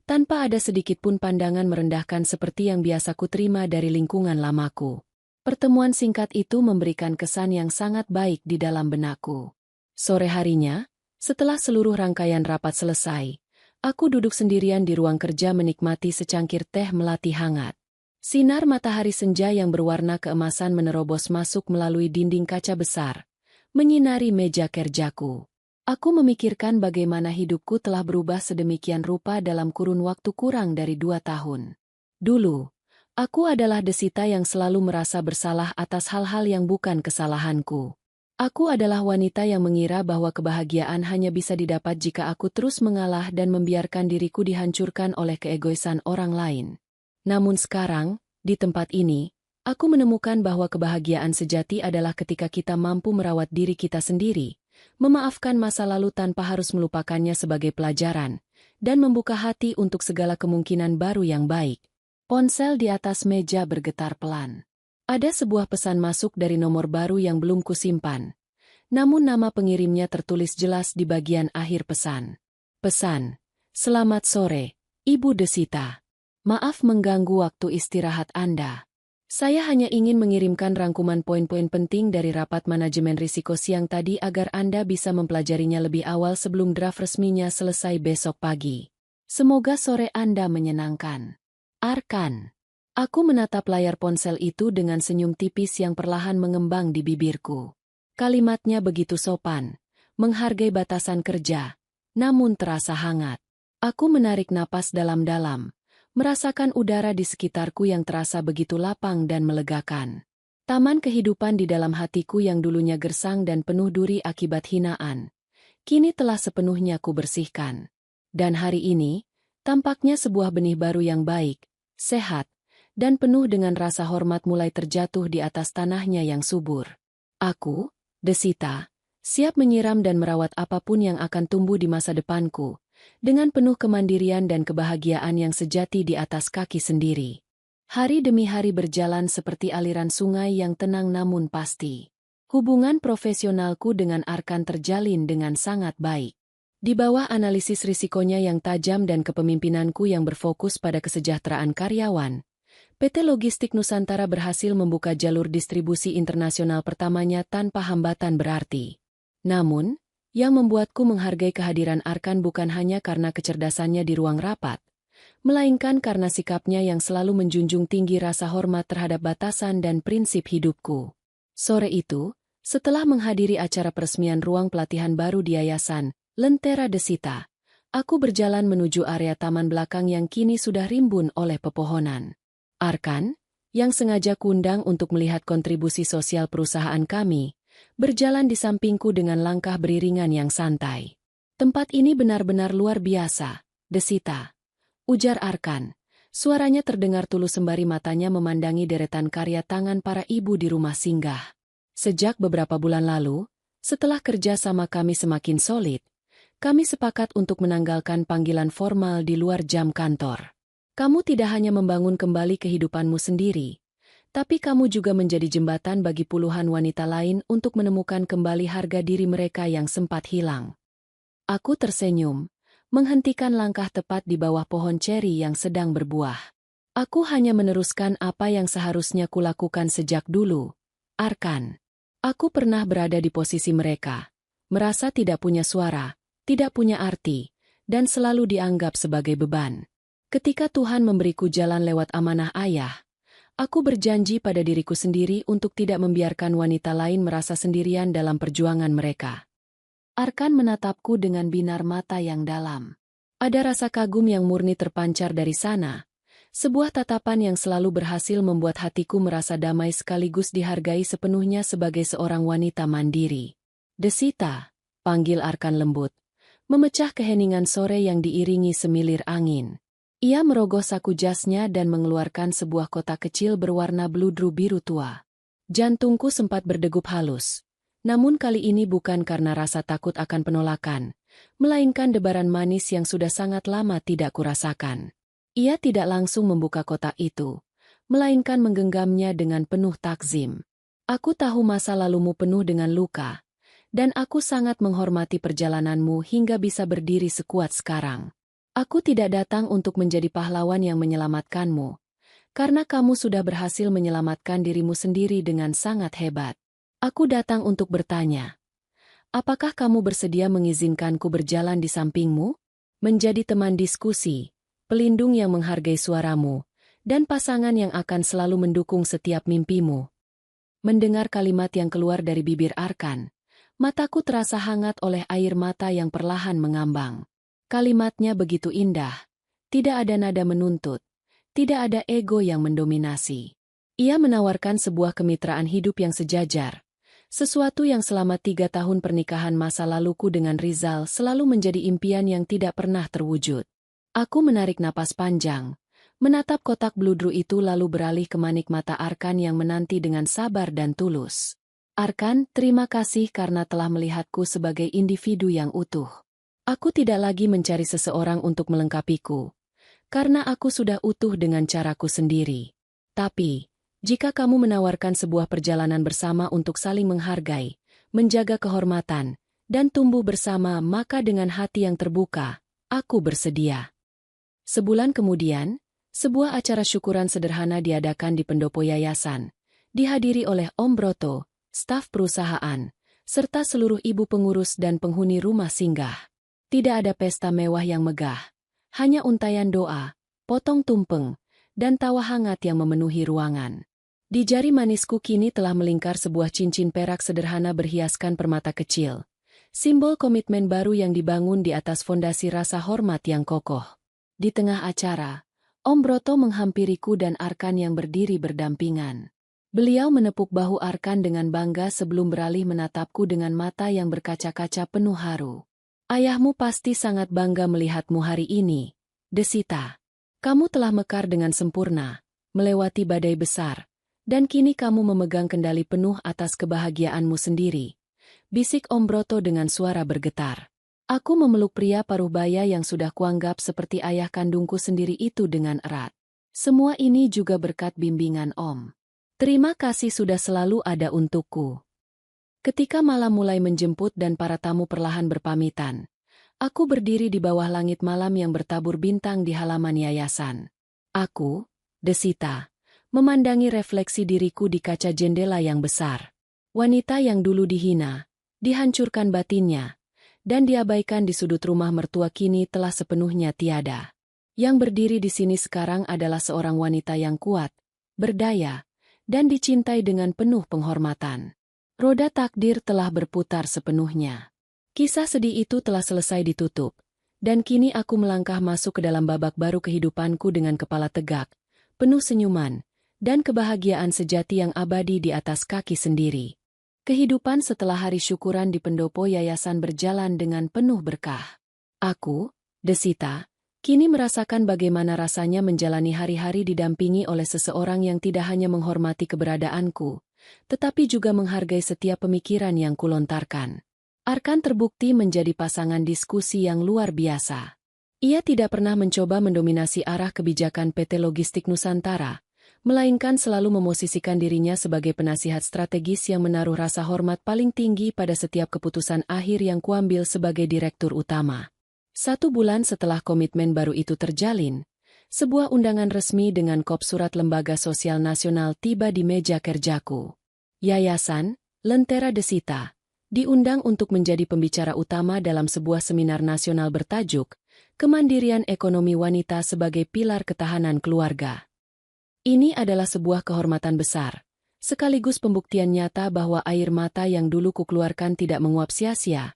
tanpa ada sedikit pun pandangan merendahkan seperti yang biasa ku terima dari lingkungan lamaku. Pertemuan singkat itu memberikan kesan yang sangat baik di dalam benakku. Sore harinya, setelah seluruh rangkaian rapat selesai, aku duduk sendirian di ruang kerja menikmati secangkir teh melati hangat. Sinar matahari senja yang berwarna keemasan menerobos masuk melalui dinding kaca besar, menyinari meja kerjaku. Aku memikirkan bagaimana hidupku telah berubah sedemikian rupa dalam kurun waktu kurang dari 2 tahun. Dulu, aku adalah Desita yang selalu merasa bersalah atas hal-hal yang bukan kesalahanku. Aku adalah wanita yang mengira bahwa kebahagiaan hanya bisa didapat jika aku terus mengalah dan membiarkan diriku dihancurkan oleh keegoisan orang lain. Namun sekarang, di tempat ini, aku menemukan bahwa kebahagiaan sejati adalah ketika kita mampu merawat diri kita sendiri, memaafkan masa lalu tanpa harus melupakannya sebagai pelajaran, dan membuka hati untuk segala kemungkinan baru yang baik. Ponsel di atas meja bergetar pelan. Ada sebuah pesan masuk dari nomor baru yang belum kusimpan. Namun nama pengirimnya tertulis jelas di bagian akhir pesan. Pesan, "Selamat sore, Ibu Desita. Maaf mengganggu waktu istirahat Anda. Saya hanya ingin mengirimkan rangkuman poin-poin penting dari rapat manajemen risiko siang tadi agar Anda bisa mempelajarinya lebih awal sebelum draft resminya selesai besok pagi. Semoga sore Anda menyenangkan. Arkan." Aku menatap layar ponsel itu dengan senyum tipis yang perlahan mengembang di bibirku. Kalimatnya begitu sopan, menghargai batasan kerja, namun terasa hangat. Aku menarik napas dalam-dalam, merasakan udara di sekitarku yang terasa begitu lapang dan melegakan. Taman kehidupan di dalam hatiku yang dulunya gersang dan penuh duri akibat hinaan, kini telah sepenuhnya kubersihkan. Dan hari ini, tampaknya sebuah benih baru yang baik, sehat, dan penuh dengan rasa hormat mulai terjatuh di atas tanahnya yang subur. Aku, Desita, siap menyiram dan merawat apapun yang akan tumbuh di masa depanku, dengan penuh kemandirian dan kebahagiaan yang sejati di atas kaki sendiri. Hari demi hari berjalan seperti aliran sungai yang tenang namun pasti. Hubungan profesionalku dengan Arkan terjalin dengan sangat baik. Di bawah analisis risikonya yang tajam dan kepemimpinanku yang berfokus pada kesejahteraan karyawan, PT Logistik Nusantara berhasil membuka jalur distribusi internasional pertamanya tanpa hambatan berarti. Namun, yang membuatku menghargai kehadiran Arkan bukan hanya karena kecerdasannya di ruang rapat, melainkan karena sikapnya yang selalu menjunjung tinggi rasa hormat terhadap batasan dan prinsip hidupku. Sore itu, setelah menghadiri acara peresmian ruang pelatihan baru di Yayasan Lentera Desita, aku berjalan menuju area taman belakang yang kini sudah rimbun oleh pepohonan. Arkan, yang sengaja kundang untuk melihat kontribusi sosial perusahaan kami, berjalan di sampingku dengan langkah beriringan yang santai. "Tempat ini benar-benar luar biasa, Desita," ujar Arkan. Suaranya terdengar tulus sembari matanya memandangi deretan karya tangan para ibu di rumah singgah. "Sejak beberapa bulan lalu, setelah kerja sama kami semakin solid, kami sepakat untuk menanggalkan panggilan formal di luar jam kantor. Kamu tidak hanya membangun kembali kehidupanmu sendiri, tapi kamu juga menjadi jembatan bagi puluhan wanita lain untuk menemukan kembali harga diri mereka yang sempat hilang." Aku tersenyum, menghentikan langkah tepat di bawah pohon ceri yang sedang berbuah. Aku hanya meneruskan apa yang seharusnya kulakukan sejak dulu, Arkan. Aku pernah berada di posisi mereka, merasa tidak punya suara, tidak punya arti, dan selalu dianggap sebagai beban. Ketika Tuhan memberiku jalan lewat amanah ayah, aku berjanji pada diriku sendiri untuk tidak membiarkan wanita lain merasa sendirian dalam perjuangan mereka. Arkan menatapku dengan binar mata yang dalam. Ada rasa kagum yang murni terpancar dari sana, sebuah tatapan yang selalu berhasil membuat hatiku merasa damai sekaligus dihargai sepenuhnya sebagai seorang wanita mandiri. "Desita," panggil Arkan lembut, memecah keheningan sore yang diiringi semilir angin. Ia merogoh saku jasnya dan mengeluarkan sebuah kotak kecil berwarna bludru biru tua. Jantungku sempat berdegup halus. Namun kali ini bukan karena rasa takut akan penolakan, melainkan debaran manis yang sudah sangat lama tidak kurasakan. Ia tidak langsung membuka kotak itu, melainkan menggenggamnya dengan penuh takzim. "Aku tahu masa lalumu penuh dengan luka, dan aku sangat menghormati perjalananmu hingga bisa berdiri sekuat sekarang. Aku tidak datang untuk menjadi pahlawan yang menyelamatkanmu, karena kamu sudah berhasil menyelamatkan dirimu sendiri dengan sangat hebat. Aku datang untuk bertanya, apakah kamu bersedia mengizinkanku berjalan di sampingmu? Menjadi teman diskusi, pelindung yang menghargai suaramu, dan pasangan yang akan selalu mendukung setiap mimpimu. Mendengar kalimat yang keluar dari bibir Arkan, mataku terasa hangat oleh air mata yang perlahan mengambang. Kalimatnya begitu indah, tidak ada nada menuntut, tidak ada ego yang mendominasi. Ia menawarkan sebuah kemitraan hidup yang sejajar, sesuatu yang selama 3 tahun pernikahan masa laluku dengan Rizal selalu menjadi impian yang tidak pernah terwujud. Aku menarik napas panjang, menatap kotak bludru itu lalu beralih ke manik mata Arkan yang menanti dengan sabar dan tulus. Arkan, terima kasih karena telah melihatku sebagai individu yang utuh. Aku tidak lagi mencari seseorang untuk melengkapiku, karena aku sudah utuh dengan caraku sendiri. Tapi, jika kamu menawarkan sebuah perjalanan bersama untuk saling menghargai, menjaga kehormatan, dan tumbuh bersama, maka dengan hati yang terbuka, aku bersedia. Sebulan kemudian, sebuah acara syukuran sederhana diadakan di pendopo yayasan, dihadiri oleh Om Broto, staf perusahaan, serta seluruh ibu pengurus dan penghuni rumah singgah. Tidak ada pesta mewah yang megah, hanya untayan doa, potong tumpeng, dan tawa hangat yang memenuhi ruangan. Di jari manisku kini telah melingkar sebuah cincin perak sederhana berhiaskan permata kecil, simbol komitmen baru yang dibangun di atas fondasi rasa hormat yang kokoh. Di tengah acara, Om Broto menghampiriku dan Arkan yang berdiri berdampingan. Beliau menepuk bahu Arkan dengan bangga sebelum beralih menatapku dengan mata yang berkaca-kaca penuh haru. Ayahmu pasti sangat bangga melihatmu hari ini, Desita. Kamu telah mekar dengan sempurna, melewati badai besar, dan kini kamu memegang kendali penuh atas kebahagiaanmu sendiri. Bisik Om Broto dengan suara bergetar. Aku memeluk pria paruhbaya yang sudah kuanggap seperti ayah kandungku sendiri itu dengan erat. Semua ini juga berkat bimbingan Om. Terima kasih sudah selalu ada untukku. Ketika malam mulai menjemput dan para tamu perlahan berpamitan, aku berdiri di bawah langit malam yang bertabur bintang di halaman yayasan. Aku, Desita, memandangi refleksi diriku di kaca jendela yang besar. Wanita yang dulu dihina, dihancurkan batinnya, dan diabaikan di sudut rumah mertua kini telah sepenuhnya tiada. Yang berdiri di sini sekarang adalah seorang wanita yang kuat, berdaya, dan dicintai dengan penuh penghormatan. Roda takdir telah berputar sepenuhnya. Kisah sedih itu telah selesai ditutup, dan kini aku melangkah masuk ke dalam babak baru kehidupanku dengan kepala tegak, penuh senyuman, dan kebahagiaan sejati yang abadi di atas kaki sendiri. Kehidupan setelah hari syukuran di pendopo yayasan berjalan dengan penuh berkah. Aku, Desita, kini merasakan bagaimana rasanya menjalani hari-hari didampingi oleh seseorang yang tidak hanya menghormati keberadaanku, tetapi juga menghargai setiap pemikiran yang kulontarkan. Arkan terbukti menjadi pasangan diskusi yang luar biasa. Ia tidak pernah mencoba mendominasi arah kebijakan PT Logistik Nusantara, melainkan selalu memosisikan dirinya sebagai penasihat strategis yang menaruh rasa hormat paling tinggi pada setiap keputusan akhir yang kuambil sebagai direktur utama. 1 bulan setelah komitmen baru itu terjalin, sebuah undangan resmi dengan kop surat Lembaga Sosial Nasional tiba di meja kerjaku. Yayasan, Lentera Desita, diundang untuk menjadi pembicara utama dalam sebuah seminar nasional bertajuk Kemandirian Ekonomi Wanita sebagai Pilar Ketahanan Keluarga. Ini adalah sebuah kehormatan besar, sekaligus pembuktian nyata bahwa air mata yang dulu kukeluarkan tidak menguap sia-sia,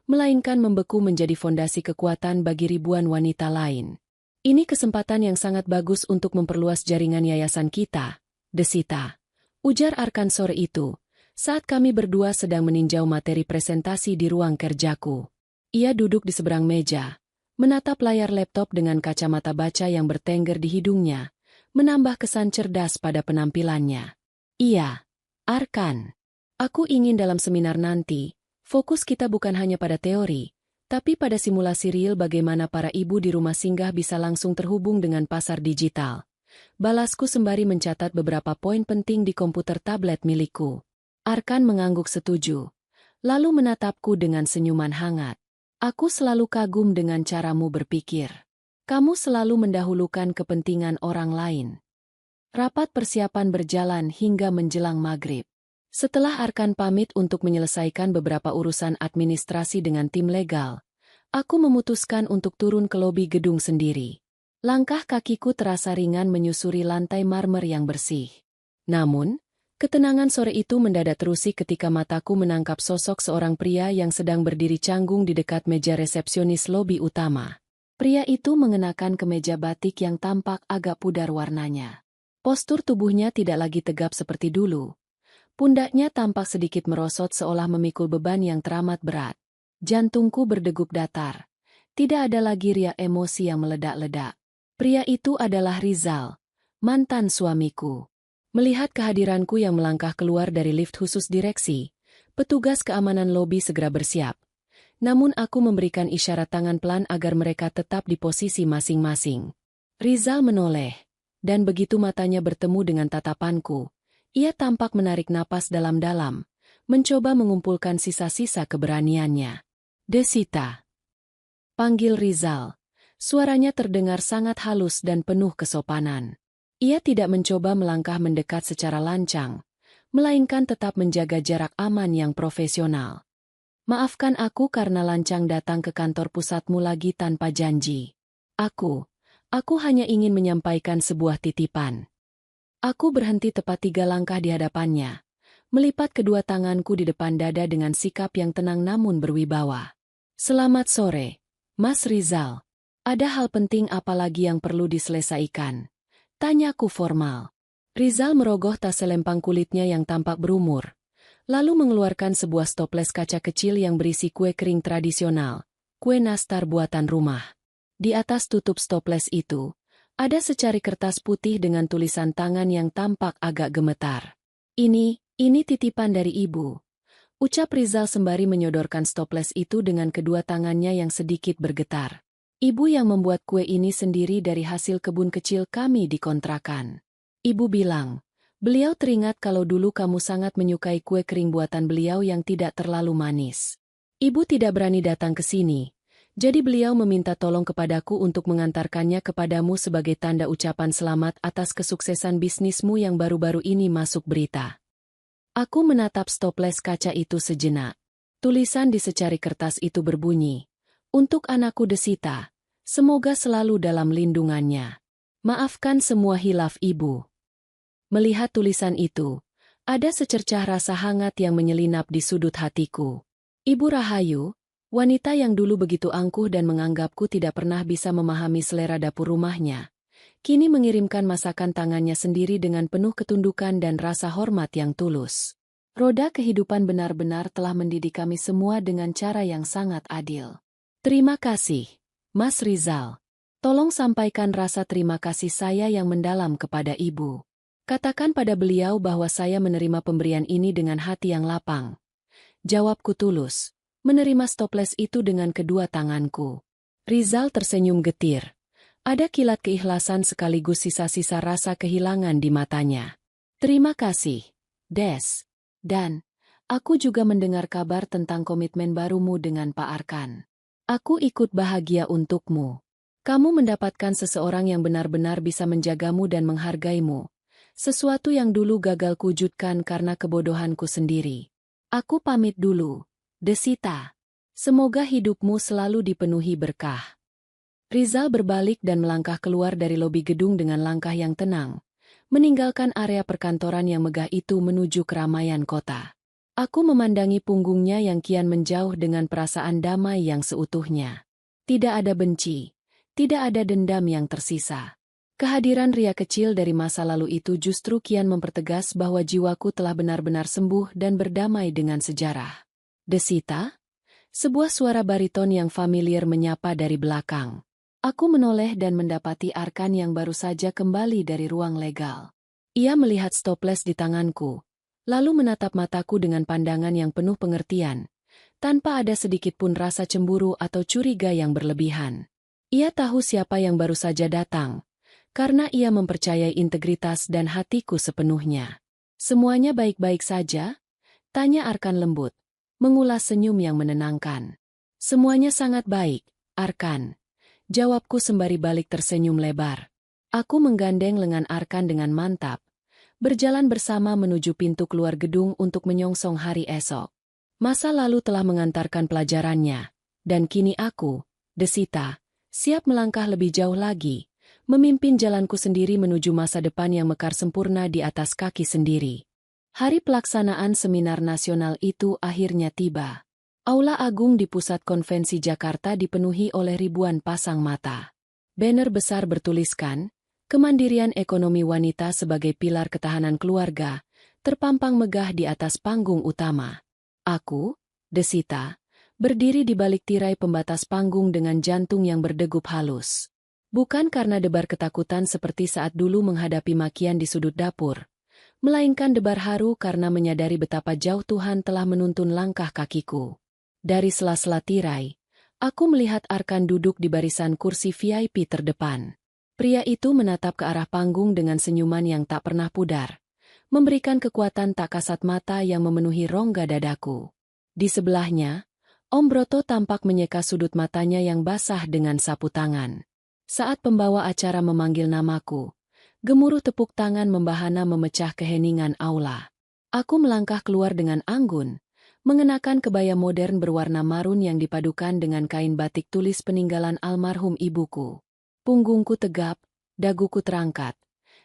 melainkan membeku menjadi fondasi kekuatan bagi ribuan wanita lain. Ini kesempatan yang sangat bagus untuk memperluas jaringan yayasan kita, Desita, ujar Arkan sore itu, saat kami berdua sedang meninjau materi presentasi di ruang kerjaku. Ia duduk di seberang meja, menatap layar laptop dengan kacamata baca yang bertengger di hidungnya, menambah kesan cerdas pada penampilannya. Iya, Arkan. Aku ingin dalam seminar nanti, fokus kita bukan hanya pada teori, tapi pada simulasi real bagaimana para ibu di rumah singgah bisa langsung terhubung dengan pasar digital. Balasku sembari mencatat beberapa poin penting di komputer tablet milikku. Arkan mengangguk setuju, lalu menatapku dengan senyuman hangat. Aku selalu kagum dengan caramu berpikir. Kamu selalu mendahulukan kepentingan orang lain. Rapat persiapan berjalan hingga menjelang maghrib. Setelah Arkan pamit untuk menyelesaikan beberapa urusan administrasi dengan tim legal, aku memutuskan untuk turun ke lobi gedung sendiri. Langkah kakiku terasa ringan menyusuri lantai marmer yang bersih. Namun, ketenangan sore itu mendadak terusik ketika mataku menangkap sosok seorang pria yang sedang berdiri canggung di dekat meja resepsionis lobi utama. Pria itu mengenakan kemeja batik yang tampak agak pudar warnanya. Postur tubuhnya tidak lagi tegap seperti dulu. Pundaknya tampak sedikit merosot seolah memikul beban yang teramat berat. Jantungku berdegup datar. Tidak ada lagi riak emosi yang meledak-ledak. Pria itu adalah Rizal, mantan suamiku. Melihat kehadiranku yang melangkah keluar dari lift khusus direksi, petugas keamanan lobi segera bersiap. Namun aku memberikan isyarat tangan pelan agar mereka tetap di posisi masing-masing. Rizal menoleh. Dan begitu matanya bertemu dengan tatapanku, ia tampak menarik napas dalam-dalam, mencoba mengumpulkan sisa-sisa keberaniannya. Desita. Panggil Rizal. Suaranya terdengar sangat halus dan penuh kesopanan. Ia tidak mencoba melangkah mendekat secara lancang, melainkan tetap menjaga jarak aman yang profesional. Maafkan aku karena lancang datang ke kantor pusatmu lagi tanpa janji. Aku hanya ingin menyampaikan sebuah titipan. Aku berhenti tepat 3 langkah di hadapannya, melipat kedua tanganku di depan dada dengan sikap yang tenang namun berwibawa. Selamat sore, Mas Rizal. Ada hal penting apa lagi yang perlu diselesaikan? Tanyaku formal. Rizal merogoh tas selempang kulitnya yang tampak berumur, lalu mengeluarkan sebuah stoples kaca kecil yang berisi kue kering tradisional, kue nastar buatan rumah. Di atas tutup stoples itu, ada secari kertas putih dengan tulisan tangan yang tampak agak gemetar. Ini titipan dari ibu. Ucap Rizal sembari menyodorkan stoples itu dengan kedua tangannya yang sedikit bergetar. Ibu yang membuat kue ini sendiri dari hasil kebun kecil kami di kontrakan. Ibu bilang, beliau teringat kalau dulu kamu sangat menyukai kue kering buatan beliau yang tidak terlalu manis. Ibu tidak berani datang ke sini. Jadi beliau meminta tolong kepadaku untuk mengantarkannya kepadamu sebagai tanda ucapan selamat atas kesuksesan bisnismu yang baru-baru ini masuk berita. Aku menatap stoples kaca itu sejenak. Tulisan di secari kertas itu berbunyi, untuk anakku Desita, semoga selalu dalam lindungannya. Maafkan semua hilaf ibu. Melihat tulisan itu, ada secercah rasa hangat yang menyelinap di sudut hatiku. Ibu Rahayu, wanita yang dulu begitu angkuh dan menganggapku tidak pernah bisa memahami selera dapur rumahnya, kini mengirimkan masakan tangannya sendiri dengan penuh ketundukan dan rasa hormat yang tulus. Roda kehidupan benar-benar telah mendidik kami semua dengan cara yang sangat adil. Terima kasih, Mas Rizal. Tolong sampaikan rasa terima kasih saya yang mendalam kepada ibu. Katakan pada beliau bahwa saya menerima pemberian ini dengan hati yang lapang. Jawabku tulus. Menerima stoples itu dengan kedua tanganku. Rizal tersenyum getir. Ada kilat keikhlasan sekaligus sisa-sisa rasa kehilangan di matanya. Terima kasih, Des. Dan, aku juga mendengar kabar tentang komitmen barumu dengan Pak Arkan. Aku ikut bahagia untukmu. Kamu mendapatkan seseorang yang benar-benar bisa menjagamu dan menghargaimu. Sesuatu yang dulu gagal kuwujudkan karena kebodohanku sendiri. Aku pamit dulu. Desita, semoga hidupmu selalu dipenuhi berkah. Rizal berbalik dan melangkah keluar dari lobi gedung dengan langkah yang tenang, meninggalkan area perkantoran yang megah itu menuju keramaian kota. Aku memandangi punggungnya yang kian menjauh dengan perasaan damai yang seutuhnya. Tidak ada benci, tidak ada dendam yang tersisa. Kehadiran Ria kecil dari masa lalu itu justru kian mempertegas bahwa jiwaku telah benar-benar sembuh dan berdamai dengan sejarah. Desita? Sebuah suara bariton yang familiar menyapa dari belakang. Aku menoleh dan mendapati Arkan yang baru saja kembali dari ruang legal. Ia melihat stoples di tanganku, lalu menatap mataku dengan pandangan yang penuh pengertian, tanpa ada sedikit pun rasa cemburu atau curiga yang berlebihan. Ia tahu siapa yang baru saja datang, karena ia mempercayai integritas dan hatiku sepenuhnya. Semuanya baik-baik saja? Tanya Arkan lembut, mengulas senyum yang menenangkan. Semuanya sangat baik, Arkan. Jawabku sembari balik tersenyum lebar. Aku menggandeng lengan Arkan dengan mantap, berjalan bersama menuju pintu keluar gedung untuk menyongsong hari esok. Masa lalu telah mengantarkan pelajarannya, dan kini aku, Desita, siap melangkah lebih jauh lagi, memimpin jalanku sendiri menuju masa depan yang mekar sempurna di atas kaki sendiri. Hari pelaksanaan seminar nasional itu akhirnya tiba. Aula Agung di Pusat Konvensi Jakarta dipenuhi oleh ribuan pasang mata. Banner besar bertuliskan, "Kemandirian Ekonomi Wanita sebagai Pilar Ketahanan Keluarga," terpampang megah di atas panggung utama. Aku, Desita, berdiri di balik tirai pembatas panggung dengan jantung yang berdegup halus. Bukan karena debar ketakutan seperti saat dulu menghadapi makian di sudut dapur, melainkan debar haru karena menyadari betapa jauh Tuhan telah menuntun langkah kakiku. Dari sela-sela tirai, aku melihat Arkan duduk di barisan kursi VIP terdepan. Pria itu menatap ke arah panggung dengan senyuman yang tak pernah pudar, memberikan kekuatan tak kasat mata yang memenuhi rongga dadaku. Di sebelahnya, Om Broto tampak menyeka sudut matanya yang basah dengan sapu tangan. Saat pembawa acara memanggil namaku, gemuruh tepuk tangan membahana memecah keheningan aula. Aku melangkah keluar dengan anggun, mengenakan kebaya modern berwarna marun yang dipadukan dengan kain batik tulis peninggalan almarhum ibuku. Punggungku tegap, daguku terangkat,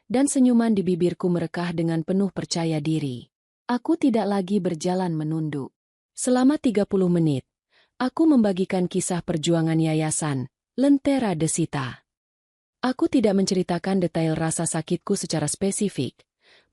dan senyuman di bibirku merekah dengan penuh percaya diri. Aku tidak lagi berjalan menunduk. Selama 30 menit, aku membagikan kisah perjuangan yayasan Lentera Desita. Aku tidak menceritakan detail rasa sakitku secara spesifik,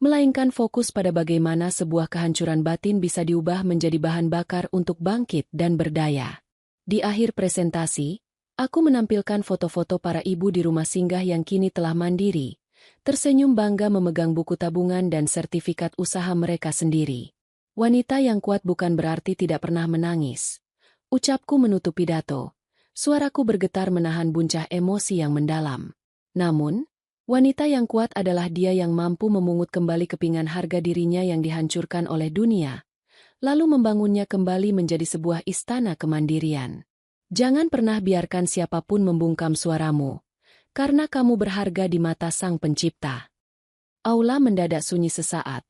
melainkan fokus pada bagaimana sebuah kehancuran batin bisa diubah menjadi bahan bakar untuk bangkit dan berdaya. Di akhir presentasi, aku menampilkan foto-foto para ibu di rumah singgah yang kini telah mandiri, tersenyum bangga memegang buku tabungan dan sertifikat usaha mereka sendiri. Wanita yang kuat bukan berarti tidak pernah menangis. Ucapku menutup pidato. Suaraku bergetar menahan buncah emosi yang mendalam. Namun, wanita yang kuat adalah dia yang mampu memungut kembali kepingan harga dirinya yang dihancurkan oleh dunia, lalu membangunnya kembali menjadi sebuah istana kemandirian. Jangan pernah biarkan siapapun membungkam suaramu, karena kamu berharga di mata Sang Pencipta. Aula mendadak sunyi sesaat,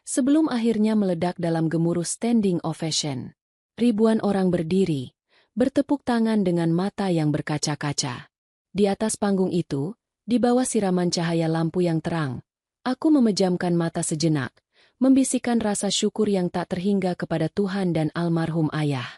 sebelum akhirnya meledak dalam gemuruh standing ovation. Ribuan orang berdiri, bertepuk tangan dengan mata yang berkaca-kaca. Di atas panggung itu, di bawah siraman cahaya lampu yang terang, aku memejamkan mata sejenak, membisikkan rasa syukur yang tak terhingga kepada Tuhan dan almarhum ayah.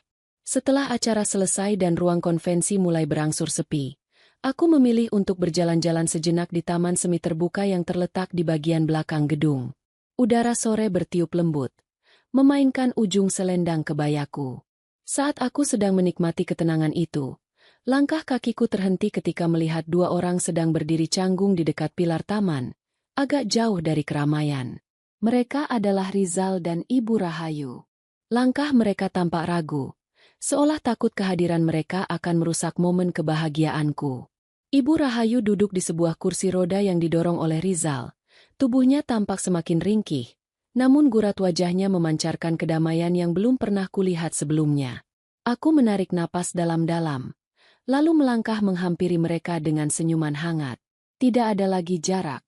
Setelah acara selesai dan ruang konvensi mulai berangsur sepi, aku memilih untuk berjalan-jalan sejenak di taman semi terbuka yang terletak di bagian belakang gedung. Udara sore bertiup lembut, memainkan ujung selendang kebayaku. Saat aku sedang menikmati ketenangan itu, langkah kakiku terhenti ketika melihat dua orang sedang berdiri canggung di dekat pilar taman, agak jauh dari keramaian. Mereka adalah Rizal dan Ibu Rahayu. Langkah mereka tampak ragu, seolah takut kehadiran mereka akan merusak momen kebahagiaanku. Ibu Rahayu duduk di sebuah kursi roda yang didorong oleh Rizal. Tubuhnya tampak semakin ringkih, namun gurat wajahnya memancarkan kedamaian yang belum pernah kulihat sebelumnya. Aku menarik napas dalam-dalam, lalu melangkah menghampiri mereka dengan senyuman hangat. Tidak ada lagi jarak,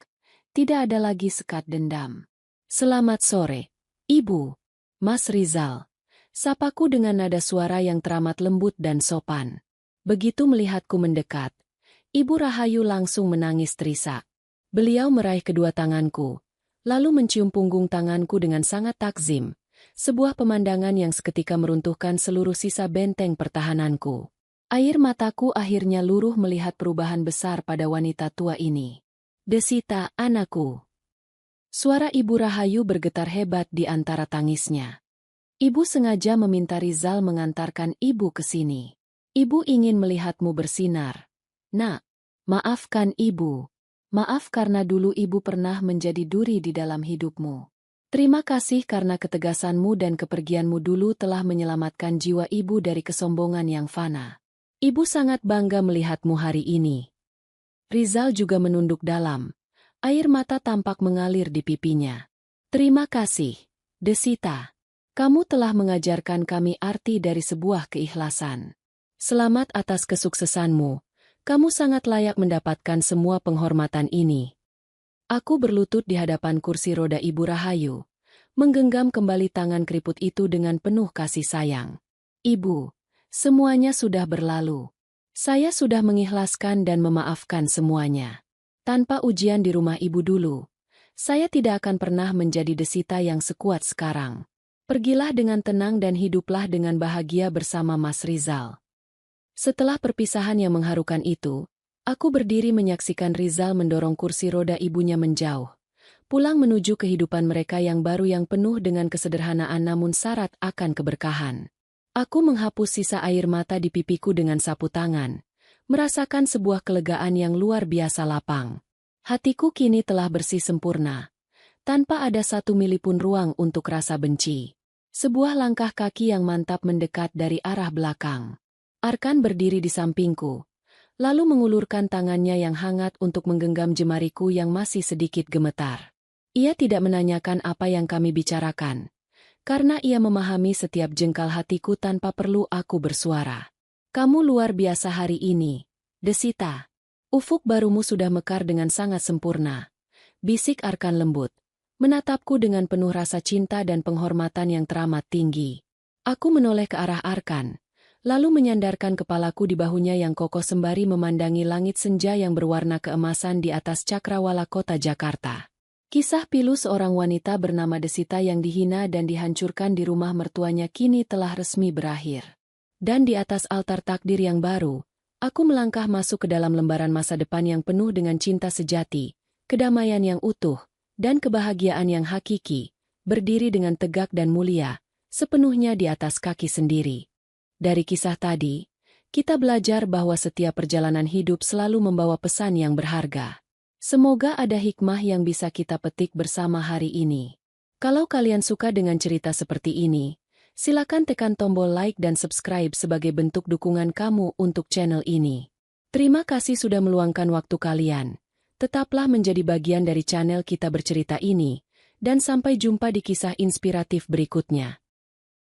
tidak ada lagi sekat dendam. "Selamat sore, Ibu." "Mas Rizal," sapaku dengan nada suara yang teramat lembut dan sopan. Begitu melihatku mendekat, Ibu Rahayu langsung menangis terisak. Beliau meraih kedua tanganku, lalu mencium punggung tanganku dengan sangat takzim, sebuah pemandangan yang seketika meruntuhkan seluruh sisa benteng pertahananku. Air mataku akhirnya luruh melihat perubahan besar pada wanita tua ini. "Desita, anakku." Suara Ibu Rahayu bergetar hebat di antara tangisnya. "Ibu sengaja meminta Rizal mengantarkan Ibu ke sini. Ibu ingin melihatmu bersinar. Nak, maafkan Ibu. Maaf karena dulu Ibu pernah menjadi duri di dalam hidupmu. Terima kasih karena ketegasanmu dan kepergianmu dulu telah menyelamatkan jiwa Ibu dari kesombongan yang fana. Ibu sangat bangga melihatmu hari ini." Rizal juga menunduk dalam. Air mata tampak mengalir di pipinya. "Terima kasih, Desita. Kamu telah mengajarkan kami arti dari sebuah keikhlasan. Selamat atas kesuksesanmu, Kamu sangat layak mendapatkan semua penghormatan ini. Aku berlutut di hadapan kursi roda Ibu Rahayu, menggenggam kembali tangan keriput itu dengan penuh kasih sayang. Ibu, semuanya sudah berlalu. Saya sudah mengikhlaskan dan memaafkan semuanya. Tanpa ujian di rumah ibu dulu, saya tidak akan pernah menjadi Desita yang sekuat sekarang. Pergilah dengan tenang dan hiduplah dengan bahagia bersama Mas Rizal. Setelah perpisahan yang mengharukan itu, aku berdiri menyaksikan Rizal mendorong kursi roda ibunya menjauh, pulang menuju kehidupan mereka yang baru yang penuh dengan kesederhanaan namun syarat akan keberkahan. Aku menghapus sisa air mata di pipiku dengan sapu tangan, merasakan sebuah kelegaan yang luar biasa lapang. Hatiku kini telah bersih sempurna, tanpa ada satu mili pun ruang untuk rasa benci. Sebuah langkah kaki yang mantap mendekat dari arah belakang. Arkan berdiri di sampingku, lalu mengulurkan tangannya yang hangat untuk menggenggam jemariku yang masih sedikit gemetar. Ia tidak menanyakan apa yang kami bicarakan, karena ia memahami setiap jengkal hatiku tanpa perlu aku bersuara. Kamu luar biasa hari ini, Desita. Ufuk barumu sudah mekar dengan sangat sempurna. Bisik Arkan lembut, menatapku dengan penuh rasa cinta dan penghormatan yang teramat tinggi. Aku menoleh ke arah Arkan, lalu menyandarkan kepalaku di bahunya yang kokoh sembari memandangi langit senja yang berwarna keemasan di atas cakrawala kota Jakarta. Kisah pilu seorang wanita bernama Desita yang dihina dan dihancurkan di rumah mertuanya kini telah resmi berakhir. Dan di atas altar takdir yang baru, aku melangkah masuk ke dalam lembaran masa depan yang penuh dengan cinta sejati, kedamaian yang utuh, dan kebahagiaan yang hakiki, berdiri dengan tegak dan mulia, sepenuhnya di atas kaki sendiri. Dari kisah tadi, kita belajar bahwa setiap perjalanan hidup selalu membawa pesan yang berharga. Semoga ada hikmah yang bisa kita petik bersama hari ini. Kalau kalian suka dengan cerita seperti ini, silakan tekan tombol like dan subscribe sebagai bentuk dukungan kamu untuk channel ini. Terima kasih sudah meluangkan waktu kalian. Tetaplah menjadi bagian dari channel Kita Bercerita ini, dan sampai jumpa di kisah inspiratif berikutnya.